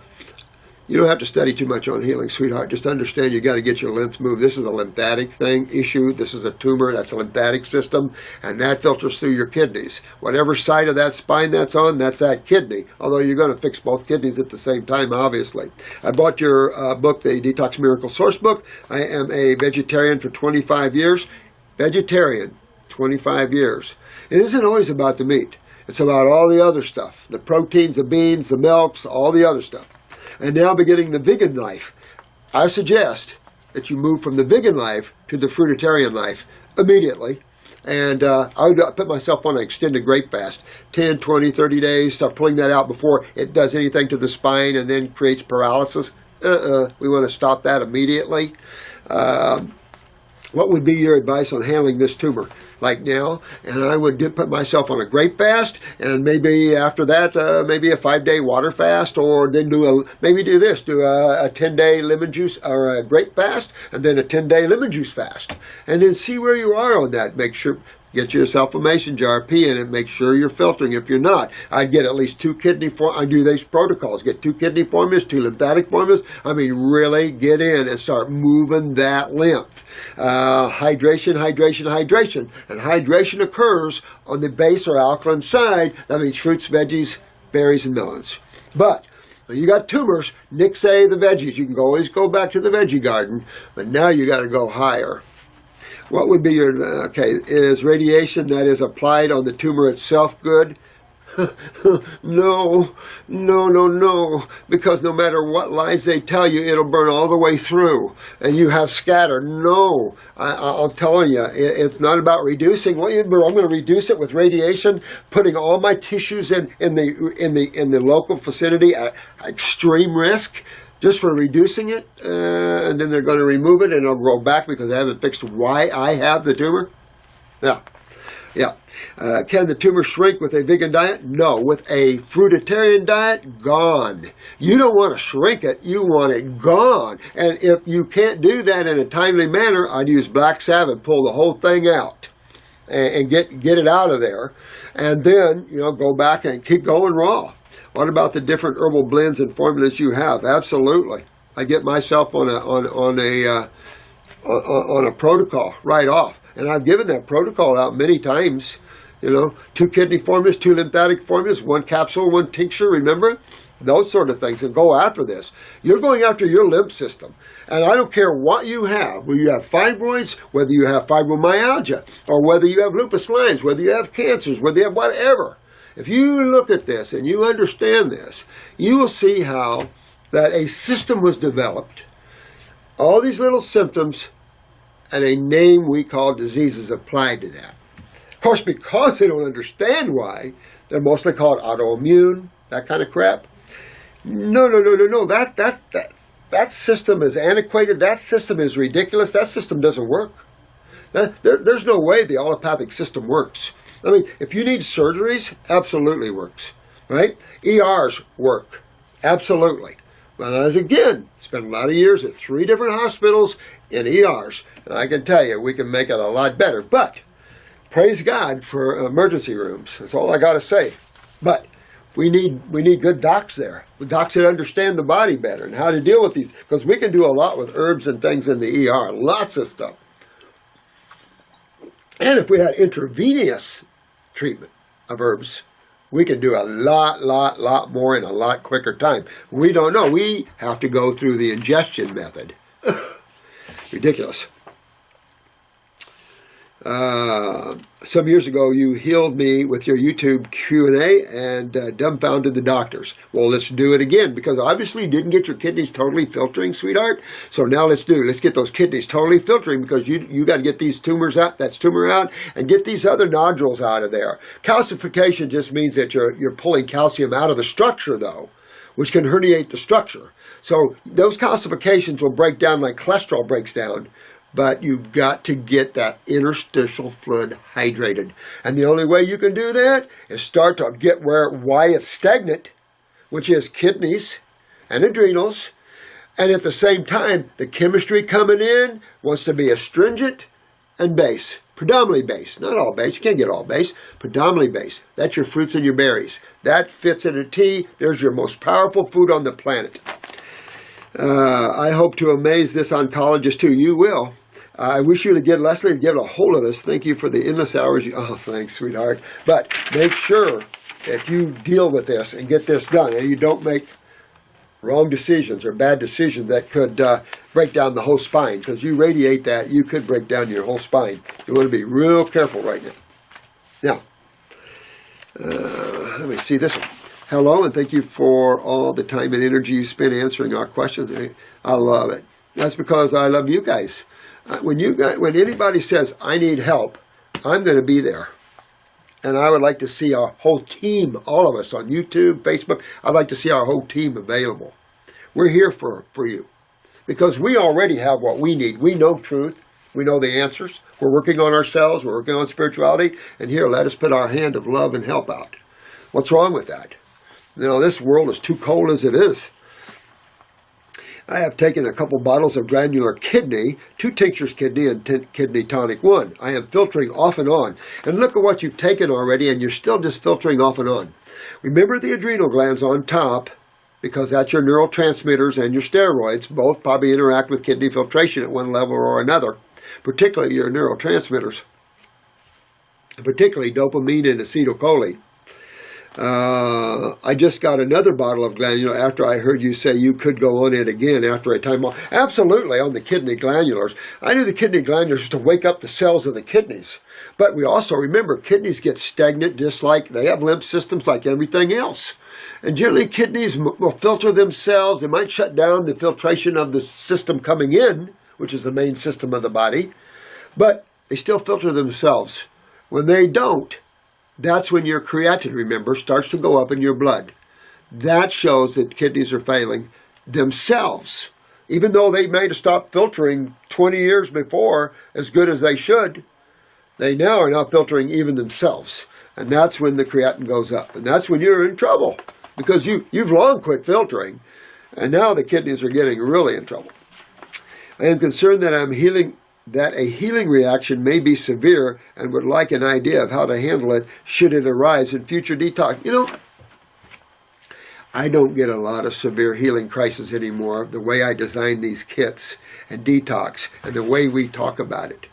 Speaker 2: you don't have to study too much on healing, sweetheart. Just understand you got to get your lymph moved. This is a lymphatic issue. This is a tumor. That's a lymphatic system, and that filters through your kidneys. Whatever side of that spine that's on, that's that kidney. Although you're going to fix both kidneys at the same time, obviously. I bought your book, the Detox Miracle Source book. I am a vegetarian for 25 years. Vegetarian, 25 years. It isn't always about the meat. It's about all the other stuff. The proteins, the beans, the milks, all the other stuff. And now beginning the vegan life. I suggest that you move from the vegan life to the fruitarian life immediately. And I would put myself on an extended grape fast. 10, 20, 30 days. Start pulling that out before it does anything to the spine and then creates paralysis. We want to stop that immediately. What would be your advice on handling this tumor? like now, and I would put myself on a grape fast, and maybe after that, maybe a 5-day water fast, or then do a 10-day lemon juice or a grape fast, and then a 10-day lemon juice fast, and then see where you are on that. Make sure. Get yourself a mason jar, pee in it, make sure you're filtering. If you're not, I'd get at least 2 kidney formulas. I do these protocols. Get 2 kidney formulas, 2 lymphatic formulas. I mean, really get in and start moving that lymph. Hydration. And hydration occurs on the base or alkaline side. That means fruits, veggies, berries, and melons. But when you got tumors, nix the veggies. You can always go back to the veggie garden, but now you got to go higher. What would be your, is radiation that is applied on the tumor itself good? No, because no matter what lies they tell you, it'll burn all the way through, and you have scatter. No, I'll tell you, it's not about reducing. Well, I'm going to reduce it with radiation, putting all my tissues in the local vicinity at extreme risk, just for reducing it, and then they're going to remove it, and it'll grow back because I haven't fixed why I have the tumor. Yeah. Can the tumor shrink with a vegan diet? No. With a fruitarian diet, gone. You don't want to shrink it. You want it gone. And if you can't do that in a timely manner, I'd use black salve and pull the whole thing out and get it out of there. And then, go back and keep going raw. What about the different herbal blends and formulas you have? Absolutely. I get myself on a protocol right off. And I've given that protocol out many times, 2 kidney formulas, 2 lymphatic formulas, 1 capsule, 1 tincture, remember? Those sort of things, and go after this. You're going after your lymph system. And I don't care what you have, whether you have fibroids, whether you have fibromyalgia, or whether you have lupus, lymes, whether you have cancers, whether you have whatever. If you look at this and you understand this, you will see how that a system was developed, all these little symptoms, and a name we call diseases applied to that. Of course, because they don't understand why, they're mostly called autoimmune, that kind of crap. No. That system is antiquated. That system is ridiculous. That system doesn't work. There's no way the allopathic system works. I mean, if you need surgeries, absolutely works, right? ERs work, absolutely. But as again, spent a lot of years at 3 different hospitals in ERs, and I can tell you, we can make it a lot better. But praise God for emergency rooms. That's all I got to say. But we need good docs there, docs that understand the body better and how to deal with these, because we can do a lot with herbs and things in the ER, lots of stuff. And if we had intravenous treatment of herbs, we can do a lot more in a lot quicker time. We don't know. We have to go through the ingestion method. Ridiculous. Some years ago, you healed me with your YouTube Q&A and dumbfounded the doctors. Well, let's do it again, because obviously you didn't get your kidneys totally filtering, sweetheart. So now let's get those kidneys totally filtering, because you got to get these tumors out, that tumor out, and get these other nodules out of there. Calcification just means that you're pulling calcium out of the structure, though, which can herniate the structure. So those calcifications will break down like cholesterol breaks down. But you've got to get that interstitial fluid hydrated. And the only way you can do that is start to get why it's stagnant, which is kidneys and adrenals. And at the same time, the chemistry coming in wants to be astringent and base. Predominantly base. Not all base. You can't get all base. Predominantly base. That's your fruits and your berries. That fits in a tea. There's your most powerful food on the planet. I hope to amaze this oncologist too. You will. I wish you to get Leslie to get a hold of us. Thank you for the endless hours. Oh, thanks, sweetheart. But make sure that you deal with this and get this done, and you don't make wrong decisions or bad decisions that could break down the whole spine. Because you radiate that, you could break down your whole spine. You want to be real careful right now. Now, let me see this one. Hello, and thank you for all the time and energy you spend answering our questions. I love it. That's because I love you guys. When anybody says, I need help, I'm going to be there. And I would like to see our whole team, all of us on YouTube, Facebook, I'd like to see our whole team available. We're here for you. Because we already have what we need. We know truth. We know the answers. We're working on ourselves. We're working on spirituality. And here, let us put our hand of love and help out. What's wrong with that? This world is too cold as it is. I have taken a couple bottles of granular kidney, 2 tinctures kidney, and kidney tonic 1. I am filtering off and on. And look at what you've taken already, and you're still just filtering off and on. Remember the adrenal glands on top, because that's your neurotransmitters and your steroids. Both probably interact with kidney filtration at one level or another, particularly your neurotransmitters, particularly dopamine and acetylcholine. I just got another bottle of glandular after I heard you say you could go on it again after a time off. Absolutely, on the kidney glandulars. I knew the kidney glandulars to wake up the cells of the kidneys. But we also remember kidneys get stagnant just like they have lymph systems like everything else. And generally kidneys will filter themselves. They might shut down the filtration of the system coming in, which is the main system of the body, but they still filter themselves. When they don't, that's when your creatinine, remember, starts to go up in your blood. That shows that kidneys are failing themselves. Even though they may have stopped filtering 20 years before as good as they should, they now are not filtering even themselves. And that's when the creatinine goes up. And that's when you're in trouble, because you've long quit filtering, and now the kidneys are getting really in trouble. I am concerned that a healing reaction may be severe and would like an idea of how to handle it should it arise in future detox. I don't get a lot of severe healing crises anymore, the way I design these kits and detox and the way we talk about it.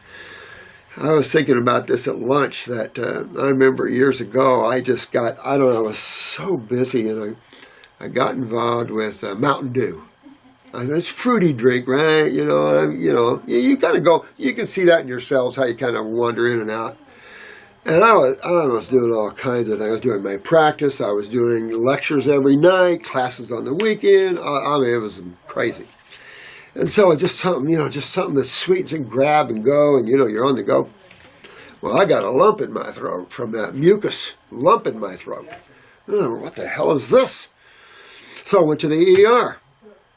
Speaker 2: I was thinking about this at lunch that I remember years ago, I was so busy and I got involved with Mountain Dew. It's a fruity drink, right? You kind of go, you can see that in yourselves, how you kind of wander in and out. And I was doing all kinds of things. I was doing my practice. I was doing lectures every night, classes on the weekend. It was crazy. And so just something that's sweet and grab and go, and you're on the go. Well, I got a lump in my throat from that mucus lump in my throat. Oh, what the hell is this? So I went to the ER.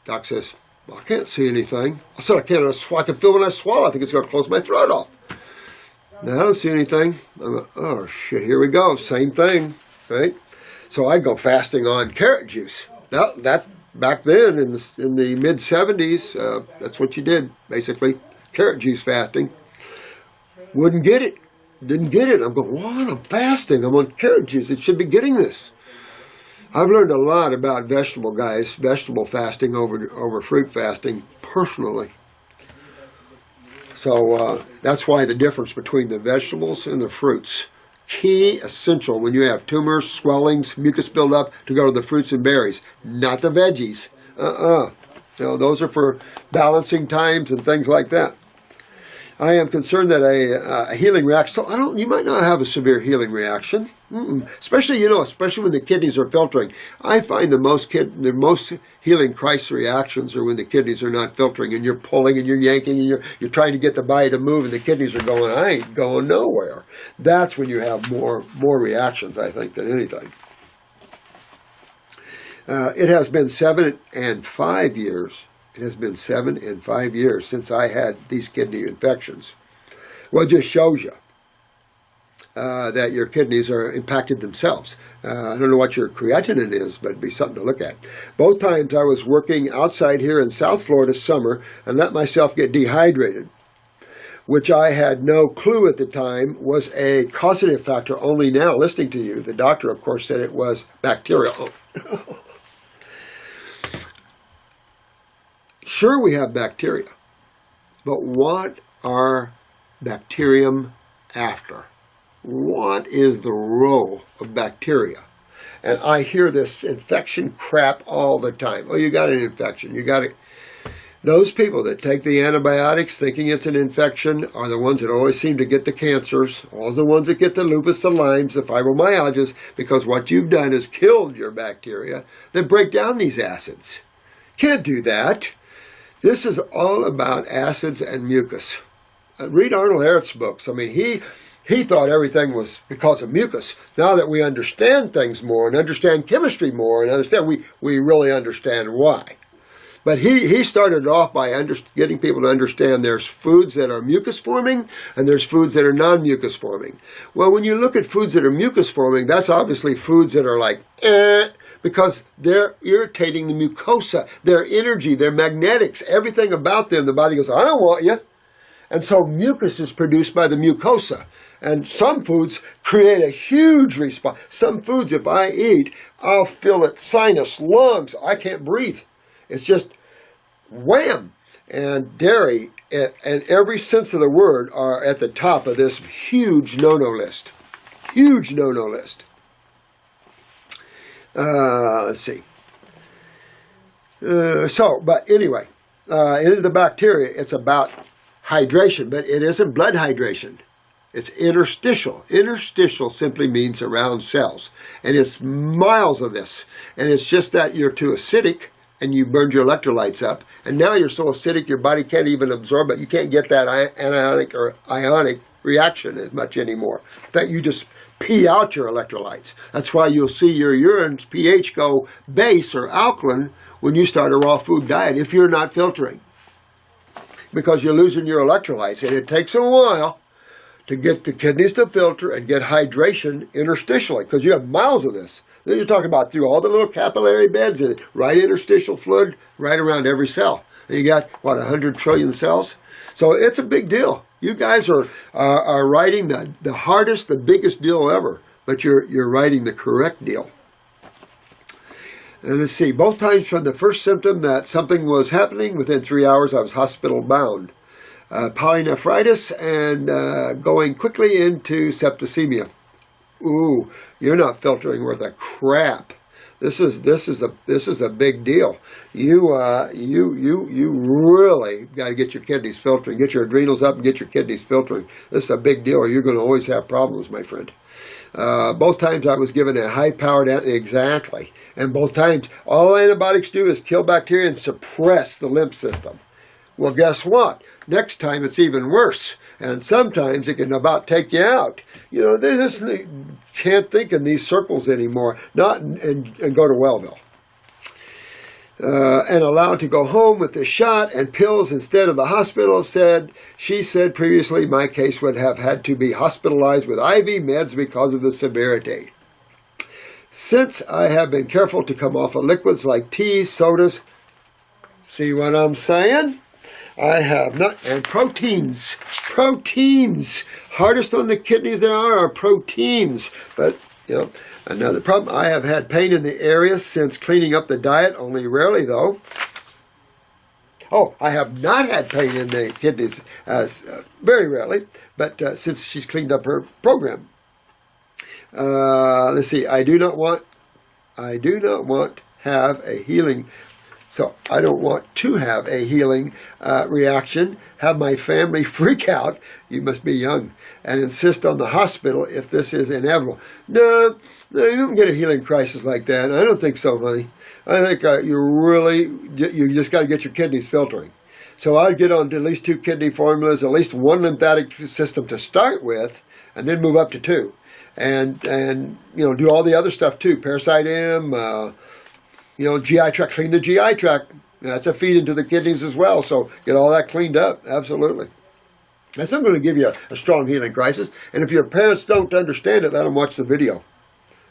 Speaker 2: Doc says, well, I can't see anything. I said, I can feel when I swallow. I think it's going to close my throat off. Now, I don't see anything. I'm like, oh, shit, here we go. Same thing, right? So I go fasting on carrot juice. That back then, in the mid-'70s, that's what you did, basically. Carrot juice fasting. Wouldn't get it. Didn't get it. I'm going, what? I'm fasting. I'm on carrot juice. It should be getting this. I've learned a lot about vegetable fasting over fruit fasting, personally. So that's why the difference between the vegetables and the fruits. Key, essential, when you have tumors, swellings, mucus buildup, to go to the fruits and berries, not the veggies. Those are for balancing times and things like that. I am concerned that a healing reaction. So you might not have a severe healing reaction, especially when the kidneys are filtering. I find the most healing crisis reactions are when the kidneys are not filtering, and you're pulling and you're yanking and you're trying to get the body to move, and the kidneys are going, I ain't going nowhere. That's when you have more reactions, I think, than anything. It has been 7 and 5 years. It has been 7 and 5 years since I had these kidney infections. Well, it just shows you that your kidneys are impacted themselves. I don't know what your creatinine is, but it'd be something to look at. Both times I was working outside here in South Florida summer and let myself get dehydrated, which I had no clue at the time was a causative factor. Only now, listening to you, the doctor, of course, said it was bacterial. Sure, we have bacteria, but what are bacterium after? What is the role of bacteria? And I hear this infection crap all the time. Oh, you got an infection. Those people that take the antibiotics thinking it's an infection are the ones that always seem to get the cancers, all the ones that get the lupus, the lymes, the fibromyalgias, because what you've done is killed your bacteria that break down these acids. Can't do that. This is all about acids and mucus. Read Arnold Ehret's books. I mean, he thought everything was because of mucus. Now that we understand things more and understand chemistry more and understand, we really understand why. But he started off by getting people to understand there's foods that are mucus forming and there's foods that are non-mucus forming. Well, when you look at foods that are mucus forming, that's obviously foods that are like, because they're irritating the mucosa, their energy, their magnetics, everything about them. The body goes, I don't want you. And so mucus is produced by the mucosa. And some foods create a huge response. Some foods, if I eat, I'll feel it, sinus, lungs, I can't breathe. It's just wham! And dairy, and every sense of the word, are at the top of this huge no-no list. Huge no-no list. Let's see. But anyway, into the bacteria, it's about hydration, but it isn't blood hydration. It's interstitial. Interstitial simply means around cells. And it's miles of this. And it's just that you're too acidic and you burned your electrolytes up. And now you're so acidic your body can't even absorb it. You can't get that anionic or ionic reaction as much anymore. In fact, you just pee out your electrolytes. That's why you'll see your urine's pH go base or alkaline when you start a raw food diet if you're not filtering. Because you're losing your electrolytes. And it takes a while to get the kidneys to filter and get hydration interstitially, because you have miles of this. Then you're talking about through all the little capillary beds and right interstitial fluid right around every cell. And you got, 100 trillion cells? So it's a big deal. You guys are writing the hardest, the biggest deal ever, but you're writing the correct deal. And let's see, both times from the first symptom that something was happening, within 3 hours I was hospital bound. Polynephritis and going quickly into septicemia. Ooh, you're not filtering worth a crap. This is a big deal. You really got to get your kidneys filtering, get your adrenals up and get your kidneys filtering. This is a big deal, or you're going to always have problems, my friend. Both times I was given a high-powered exactly, and both times all antibiotics do is kill bacteria and suppress the lymph system. Well, guess what? Next time it's even worse, and sometimes it can about take you out. You know, they just can't think in these circles anymore. And go to Wellville. And allowed to go home with the shot and pills instead of the hospital. She said previously my case would have had to be hospitalized with IV meds because of the severity. Since I have been careful to come off of liquids like teas, sodas, see what I'm saying? I have not, and proteins, hardest on the kidneys there are proteins, but, you know, another problem, I have had pain in the area since cleaning up the diet, only rarely though. Oh, I have not had pain in the kidneys, very rarely, but since she's cleaned up her program. Let's see, I do not want have a healing. So I don't want to have a healing reaction, have my family freak out, you must be young, and insist on the hospital if this is inevitable. No, you don't get a healing crisis like that. I don't think so, honey. I think you just got to get your kidneys filtering. So I'd get on to at least 2 kidney formulas, at least 1 lymphatic system to start with, and then move up to 2. And you know, do all the other stuff too, Parasite M, GI tract, clean the GI tract. That's a feed into the kidneys as well, so get all that cleaned up, absolutely. That's not going to give you a strong healing crisis, and if your parents don't understand it, let them watch the video.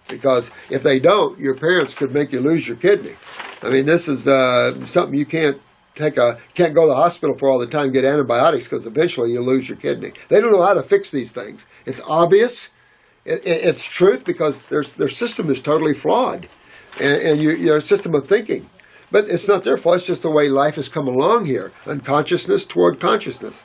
Speaker 2: Because if they don't, your parents could make you lose your kidney. I mean, this is something you can't go to the hospital for all the time, get antibiotics, because eventually you'll lose your kidney. They don't know how to fix these things. It's obvious, it's truth, because their system is totally flawed. And your system of thinking. But it's not their fault, it's just the way life has come along here. Unconsciousness toward consciousness.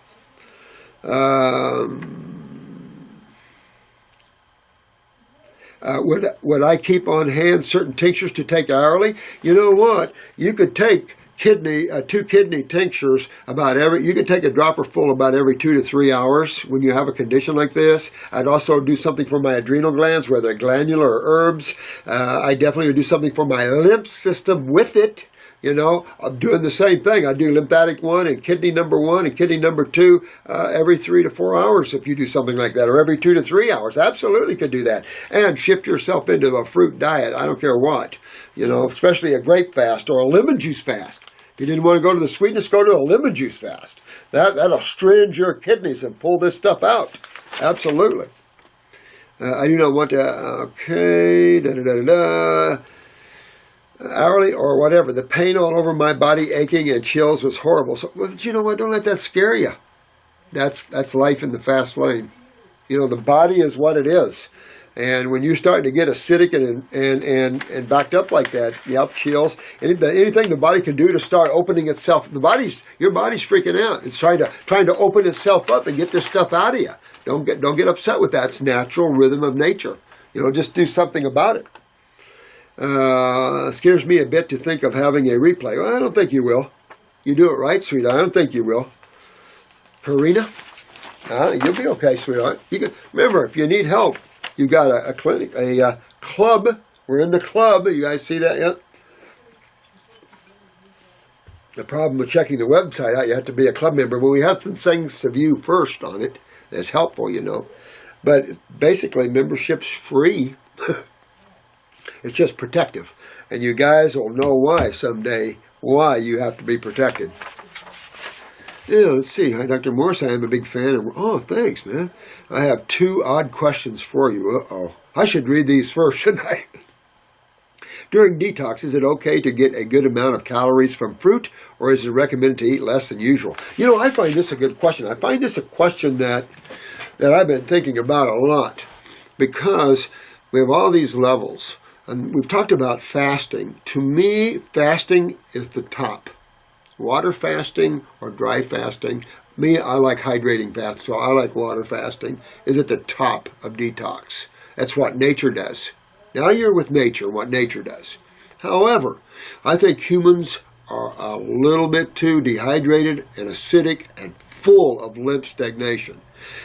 Speaker 2: Would I keep on hand certain tinctures to take hourly? You know what? You could take 2 kidney tinctures you can take a dropper full about every 2 to 3 hours when you have a condition like this. I'd also do something for my adrenal glands, whether glandular or herbs. I definitely would do something for my lymph system with it. You know, I'm doing the same thing. I do lymphatic 1 and kidney number 1 and kidney number 2 every 3 to 4 hours if you do something like that, or every 2 to 3 hours. Absolutely could do that. And shift yourself into a fruit diet. I don't care what. You know, especially a grape fast or a lemon juice fast. If you didn't want to go to the sweetness, go to a lemon juice fast. That'll astringe your kidneys and pull this stuff out. Absolutely. I do not want to, okay, hourly or whatever. The pain all over my body, aching and chills was horrible. So, but you know what? Don't let that scare you. That's life in the fast lane. You know, the body is what it is. And when you start to get acidic and backed up like that, yep, chills. Anything the body can do to start opening itself, your body's freaking out. It's trying to open itself up and get this stuff out of you. Don't get upset with that. It's natural rhythm of nature. You know, just do something about it. Scares me a bit to think of having a replay. Well, I don't think you will. You do it right, sweetheart. I don't think you will. Karina, you'll be okay, sweetheart. Remember, if you need help, you've got a clinic, a club. We're in the club. You guys see that yet? The problem with checking the website out, you have to be a club member. But we have some things to view first on it that's helpful, you know. But basically, membership's free. It's just protective. And you guys will know why someday, why you have to be protected. Yeah, let's see. Hi, Dr. Morse. I am a big fan. Oh, thanks, man. I have 2 odd questions for you. Uh-oh. I should read these first, shouldn't I? During detox, is it okay to get a good amount of calories from fruit, or is it recommended to eat less than usual? You know, I find this a good question. I find this a question that I've been thinking about a lot, because we have all these levels. And we've talked about fasting. To me, fasting is the top. Water fasting or dry fasting. Me, I like hydrating fast, so I like water fasting, is at the top of detox. That's what nature does. Now you're with nature, what nature does. However, I think humans are a little bit too dehydrated and acidic and full of lymph stagnation.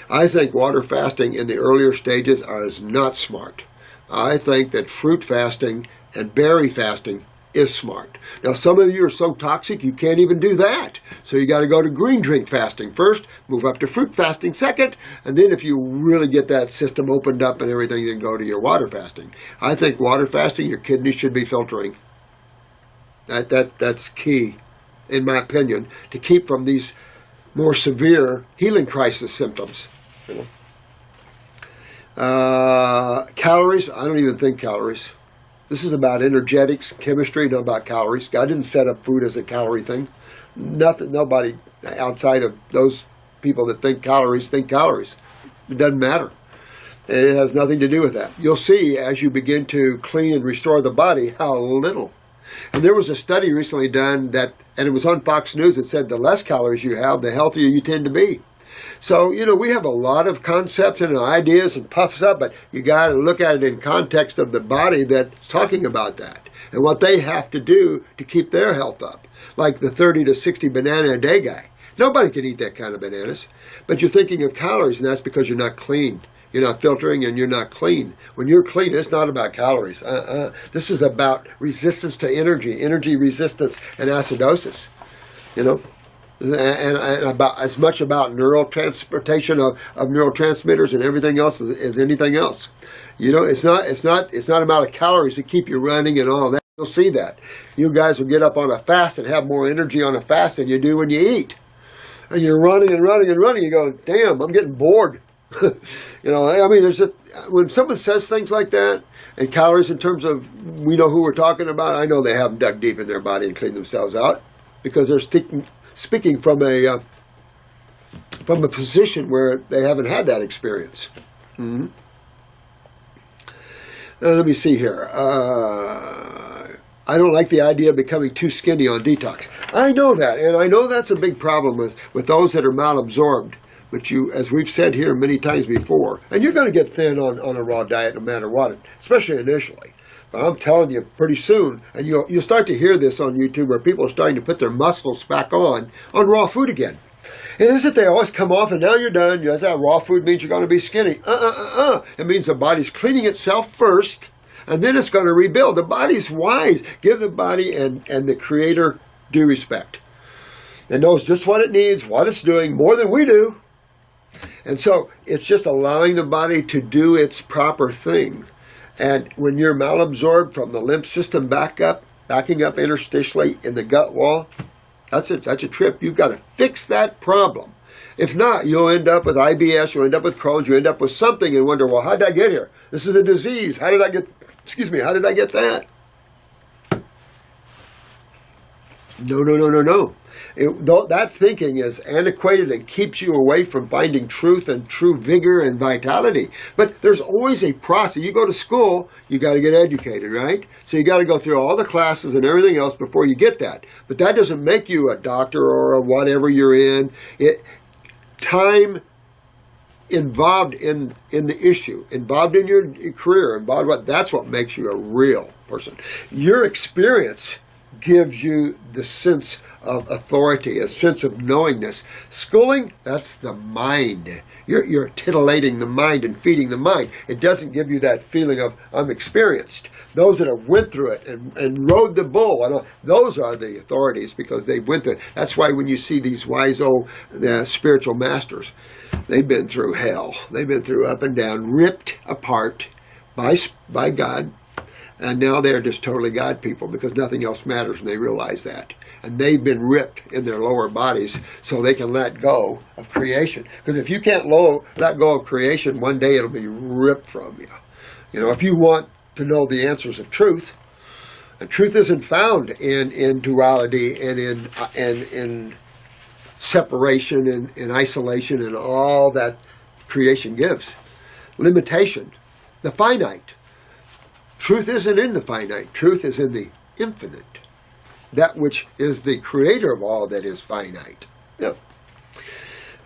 Speaker 2: I think water fasting in the earlier stages is not smart. I think that fruit fasting and berry fasting is smart. Now, some of you are so toxic you can't even do that. So you got to go to green drink fasting first, move up to fruit fasting second, and then if you really get that system opened up and everything, then go to your water fasting. I think water fasting, your kidneys should be filtering. That's key, in my opinion, to keep from these more severe healing crisis symptoms. You know? Calories, I don't even think calories. This is about energetics, chemistry, not about calories. God didn't set up food as a calorie thing. Nobody outside of those people that think calories. It doesn't matter. It has nothing to do with that. You'll see as you begin to clean and restore the body how little. And there was a study recently done and it was on Fox News, that said the less calories you have, the healthier you tend to be. So, you know, we have a lot of concepts and ideas and puffs up, but you got to look at it in context of the body that's talking about that and what they have to do to keep their health up. Like the 30 to 60 banana a day guy. Nobody can eat that kind of bananas. But you're thinking of calories, and that's because you're not clean. You're not filtering and you're not clean. When you're clean, it's not about calories. This is about resistance to energy resistance and acidosis. You know? And about as much about neurotransportation of neurotransmitters and everything else as anything else. You know, it's not about calories to keep you running and all that. You'll see that. You guys will get up on a fast and have more energy on a fast than you do when you eat. And you're running. You go, damn, I'm getting bored. You know, I mean, there's just, when someone says things like that, and calories in terms of, we know who we're talking about, I know they haven't dug deep in their body and cleaned themselves out, because they're speaking from a position where they haven't had that experience. Mm-hmm. Let me see here. I don't like the idea of becoming too skinny on detox. I know that, and I know that's a big problem with those that are malabsorbed. But you, as we've said here many times before, and you're going to get thin on a raw diet no matter what, especially initially. But I'm telling you, pretty soon, and you'll start to hear this on YouTube, where people are starting to put their muscles back on raw food again. And isn't they always come off, and now you're done. That raw food means you're going to be skinny. It means the body's cleaning itself first, and then it's going to rebuild. The body's wise. Give the body and the Creator due respect. It knows just what it needs, what it's doing, more than we do. And so it's just allowing the body to do its proper thing. And when you're malabsorbed from the lymph system backing up interstitially in the gut wall, That's a trip. You've got to fix that problem. If not, you'll end up with IBS, you'll end up with Crohn's, you'll end up with something and wonder, well, how did I get here? This is a disease. How did I get that? No. That thinking is antiquated and keeps you away from finding truth and true vigor and vitality. But there's always a process. You go to school, you got to get educated, right? So you got to go through all the classes and everything else before you get that. But that doesn't make you a doctor or a whatever you're in. Time involved in the issue, involved in your career, that's what makes you a real person. Your experience gives you the sense of authority, a sense of knowingness. Schooling, that's the mind. You're titillating the mind and feeding the mind. It doesn't give you that feeling of, I'm experienced. Those that have went through it and rode the bull, those are the authorities because they went through it. That's why when you see these wise old spiritual masters, they've been through hell. They've been through up and down, ripped apart by God. And now they're just totally God people because nothing else matters, and they realize that. And they've been ripped in their lower bodies so they can let go of creation. Because if you can't let go of creation, one day it'll be ripped from you. If you want to know the answers of truth, and truth isn't found in duality and in separation and in isolation and all that creation gives. Limitation, the finite. Truth isn't in the finite. Truth is in the infinite. That which is the creator of all that is finite. Yep.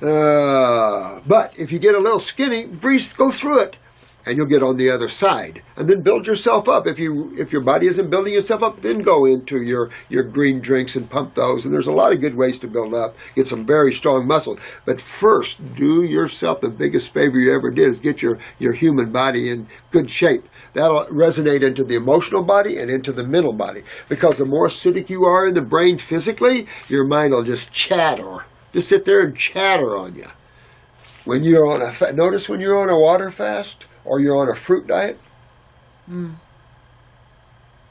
Speaker 2: But if you get a little skinny, go through it, and you'll get on the other side. And then build yourself up. If your body isn't building itself up, then go into your green drinks and pump those. And there's a lot of good ways to build up. Get some very strong muscles. But first, do yourself the biggest favor you ever did is get your human body in good shape. That'll resonate into the emotional body and into the mental body. Because the more acidic you are in the brain physically, your mind will just chatter. Just sit there and chatter on you. When you're on notice when you're on a water fast or you're on a fruit diet, my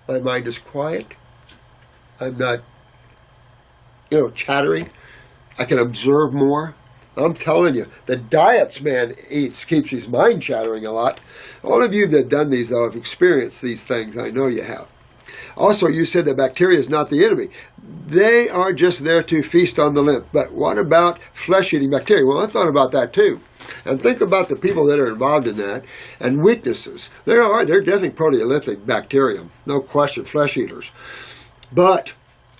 Speaker 2: mind is quiet. I'm not, chattering. I can observe more. I'm telling you, the diets man keeps his mind chattering a lot. All of you that have done these, though, have experienced these things. I know you have. Also, you said that bacteria is not the enemy. They are just there to feast on the lymph. But what about flesh-eating bacteria? Well, I thought about that too. And think about the people that are involved in that and weaknesses. They're definitely proteolytic bacterium, no question, flesh eaters. But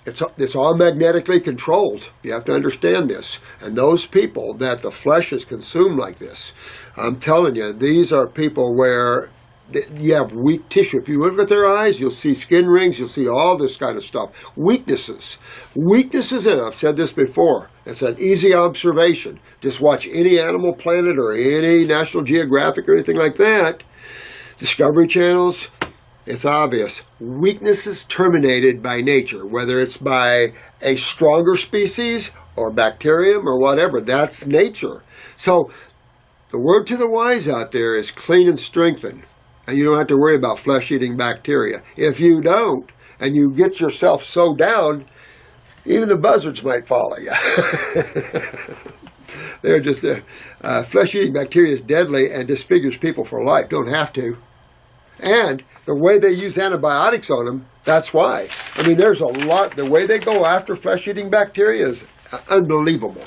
Speaker 2: it's all magnetically controlled. You have to understand this. And those people that the flesh is consumed like this, I'm telling you, these are people where you have weak tissue. If you look at their eyes, you'll see skin rings, you'll see all this kind of stuff. Weaknesses, and I've said this before, it's an easy observation. Just watch any Animal Planet or any National Geographic or anything like that, Discovery Channels, it's obvious. Weaknesses terminated by nature, whether it's by a stronger species or bacterium or whatever, that's nature. So the word to the wise out there is clean and strengthen. And you don't have to worry about flesh-eating bacteria. If you don't, and you get yourself so down, even the buzzards might follow you. They're just flesh-eating bacteria is deadly and disfigures people for life. Don't have to. And the way they use antibiotics on them, that's why. I mean, there's a lot. The way they go after flesh-eating bacteria is unbelievable.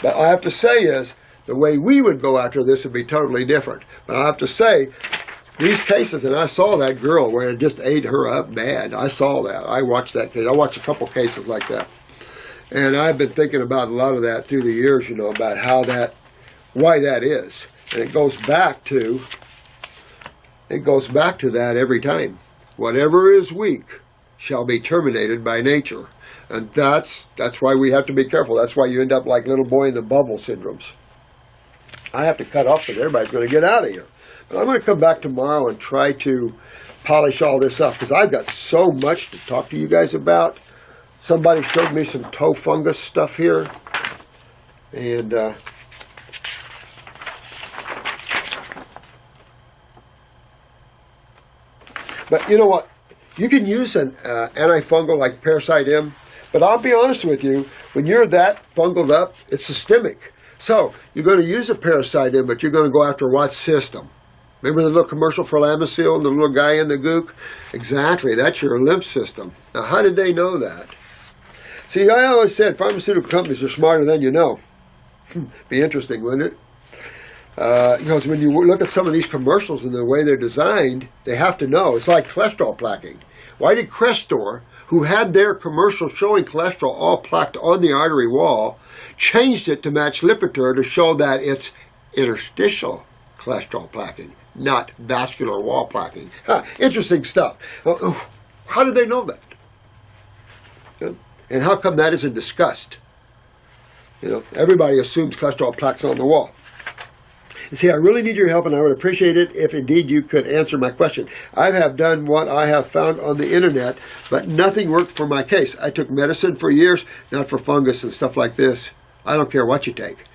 Speaker 2: But I have to say is, the way we would go after this would be totally different. But I have to say, these cases, and I saw that girl where it just ate her up bad. I saw that. I watched that case. I watched a couple cases like that. And I've been thinking about a lot of that through the years, about why that is. And it goes back to that every time. Whatever is weak shall be terminated by nature. And that's why we have to be careful. That's why you end up like little boy in the bubble syndromes. I have to cut off because everybody's going to get out of here. But I'm going to come back tomorrow and try to polish all this up because I've got so much to talk to you guys about. Somebody showed me some toe fungus stuff here. And but you know what? You can use an antifungal like Parasite M, But I'll be honest with you, when you're that fungled up, it's systemic. So you're going to use a parasite in, but you're going to go after what system? Remember the little commercial for Lamisil and the little guy in the gook? Exactly, that's your lymph system. Now, how did they know that? See, I always said pharmaceutical companies are smarter than you know. Be interesting, wouldn't it? Because when you look at some of these commercials and the way they're designed, they have to know. It's like cholesterol plaquing. Why did Crestor, who had their commercial showing cholesterol all plaqued on the artery wall, changed it to match Lipitor to show that it's interstitial cholesterol plaquing, not vascular wall plaquing? Interesting stuff. How did they know that? And how come that isn't discussed? Everybody assumes cholesterol plaques on the wall. You see, I really need your help, and I would appreciate it if indeed you could answer my question. I have done what I have found on the internet, but nothing worked for my case. I took medicine for years, not for fungus and stuff like this. I don't care what you take.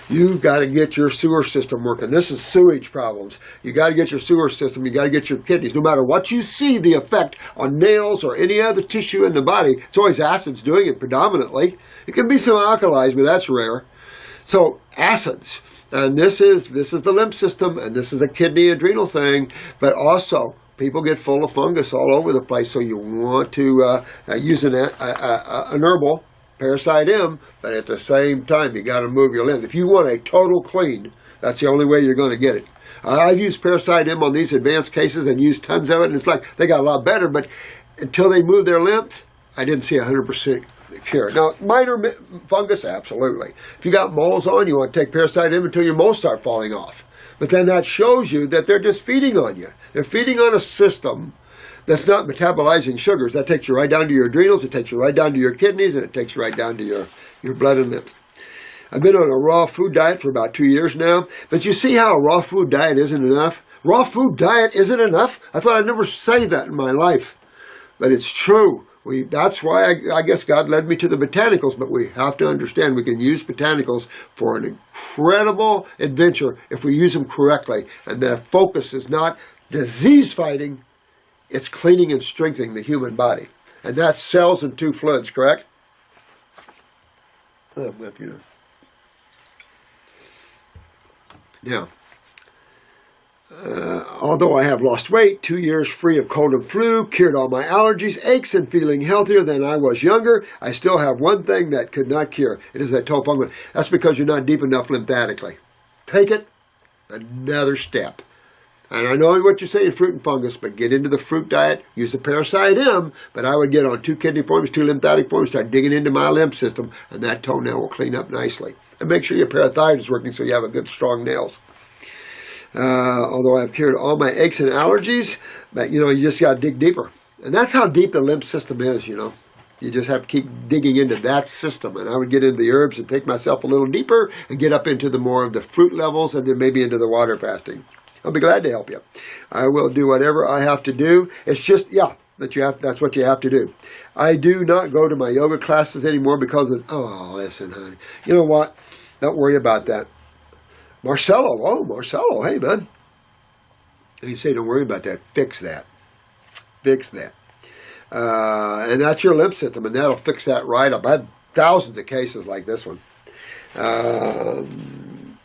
Speaker 2: You've got to get your sewer system working. This is sewage problems. You got to get your sewer system. You got to get your kidneys. No matter what you see the effect on nails or any other tissue in the body, it's always acids doing it predominantly. It can be some alkalis, but that's rare. So acids. And this is the lymph system, and this is a kidney adrenal thing, but also people get full of fungus all over the place, so you want to use an herbal, Parasite M, but at the same time, you got to move your lymph. If you want a total clean, that's the only way you're going to get it. I've used Parasite M on these advanced cases and used tons of it, and it's like they got a lot better, but until they move their lymph, I didn't see 100% cure. Now, minor fungus, absolutely. If you got moles on, you want to take Parasite M until your moles start falling off. But then that shows you that they're just feeding on you. They're feeding on a system that's not metabolizing sugars. That takes you right down to your adrenals, it takes you right down to your kidneys, and it takes you right down to your blood and lymph. I've been on a raw food diet for about 2 years now, but you see how a raw food diet isn't enough? Raw food diet isn't enough? I thought I'd never say that in my life, but it's true. That's why I guess God led me to the botanicals, but we have to understand we can use botanicals for an incredible adventure if we use them correctly, and their focus is not disease fighting, it's cleaning and strengthening the human body. And that's cells and two fluids, correct? Now, although I have lost weight, 2 years free of cold and flu, cured all my allergies, aches, and feeling healthier than I was younger, I still have one thing that could not cure. It is that toe fungus. That's because you're not deep enough lymphatically. Take it another step. And I know what you're saying, fruit and fungus, but get into the fruit diet, use the Parasite M, but I would get on 2 kidney forms, 2 lymphatic forms, start digging into my lymph system, and that toenail will clean up nicely. And make sure your parathyroid is working so you have a good, strong nails. Although I've cured all my aches and allergies, but you just got to dig deeper. And that's how deep the lymph system is, You just have to keep digging into that system. And I would get into the herbs and take myself a little deeper and get up into the more of the fruit levels and then maybe into the water fasting. I'll be glad to help you. I will do whatever I have to do. It's just, that's what you have to do. I do not go to my yoga classes anymore because listen, honey. You know what? Don't worry about that. Marcelo, hey, man. And you say, don't worry about that. Fix that. And that's your lymph system, and that'll fix that right up. I have thousands of cases like this one.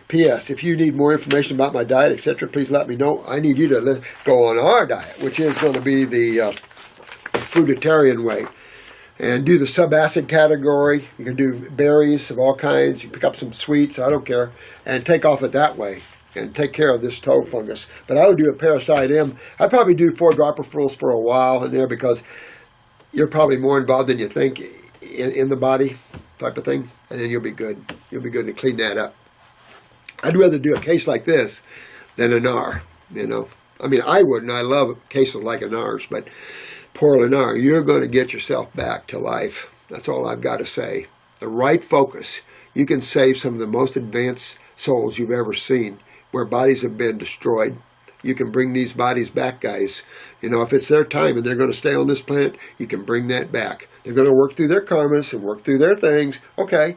Speaker 2: P.S. If you need more information about my diet, etc., please let me know. I need you to go on our diet, which is going to be the fruitarian way, and do the subacid category. You can do berries of all kinds. You pick up some sweets, I don't care, and take off it that way and take care of this toe fungus. But I would do a Parasite M. I'd probably do 4 dropperfuls for a while in there because you're probably more involved than you think in the body type of thing, and then you'll be good. You'll be good to clean that up. I'd rather do a case like this than a NAR, I mean, I wouldn't. I love cases like a NARS, but poor Lennar, you're going to get yourself back to life. That's all I've got to say. The right focus, you can save some of the most advanced souls you've ever seen, where bodies have been destroyed. You can bring these bodies back, guys. If it's their time and they're going to stay on this planet, you can bring that back. They're going to work through their karmas and work through their things. Okay,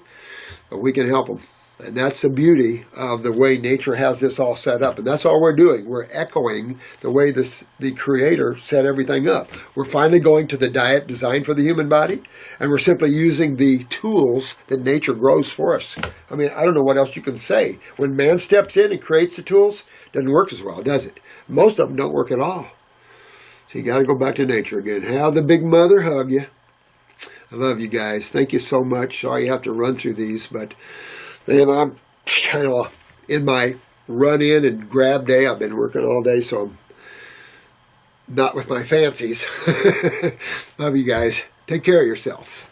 Speaker 2: but we can help them. And that's the beauty of the way nature has this all set up. And that's all we're doing. We're echoing the way the Creator set everything up. We're finally going to the diet designed for the human body, and we're simply using the tools that nature grows for us. I mean, I don't know what else you can say. When man steps in and creates the tools, it doesn't work as well, does it? Most of them don't work at all. So you got to go back to nature again. Have the big mother hug you. I love you guys. Thank you so much. Sorry you have to run through these, but man, I'm kind of in my run-in and grab day. I've been working all day, so I'm not with my fancies. Love you guys. Take care of yourselves.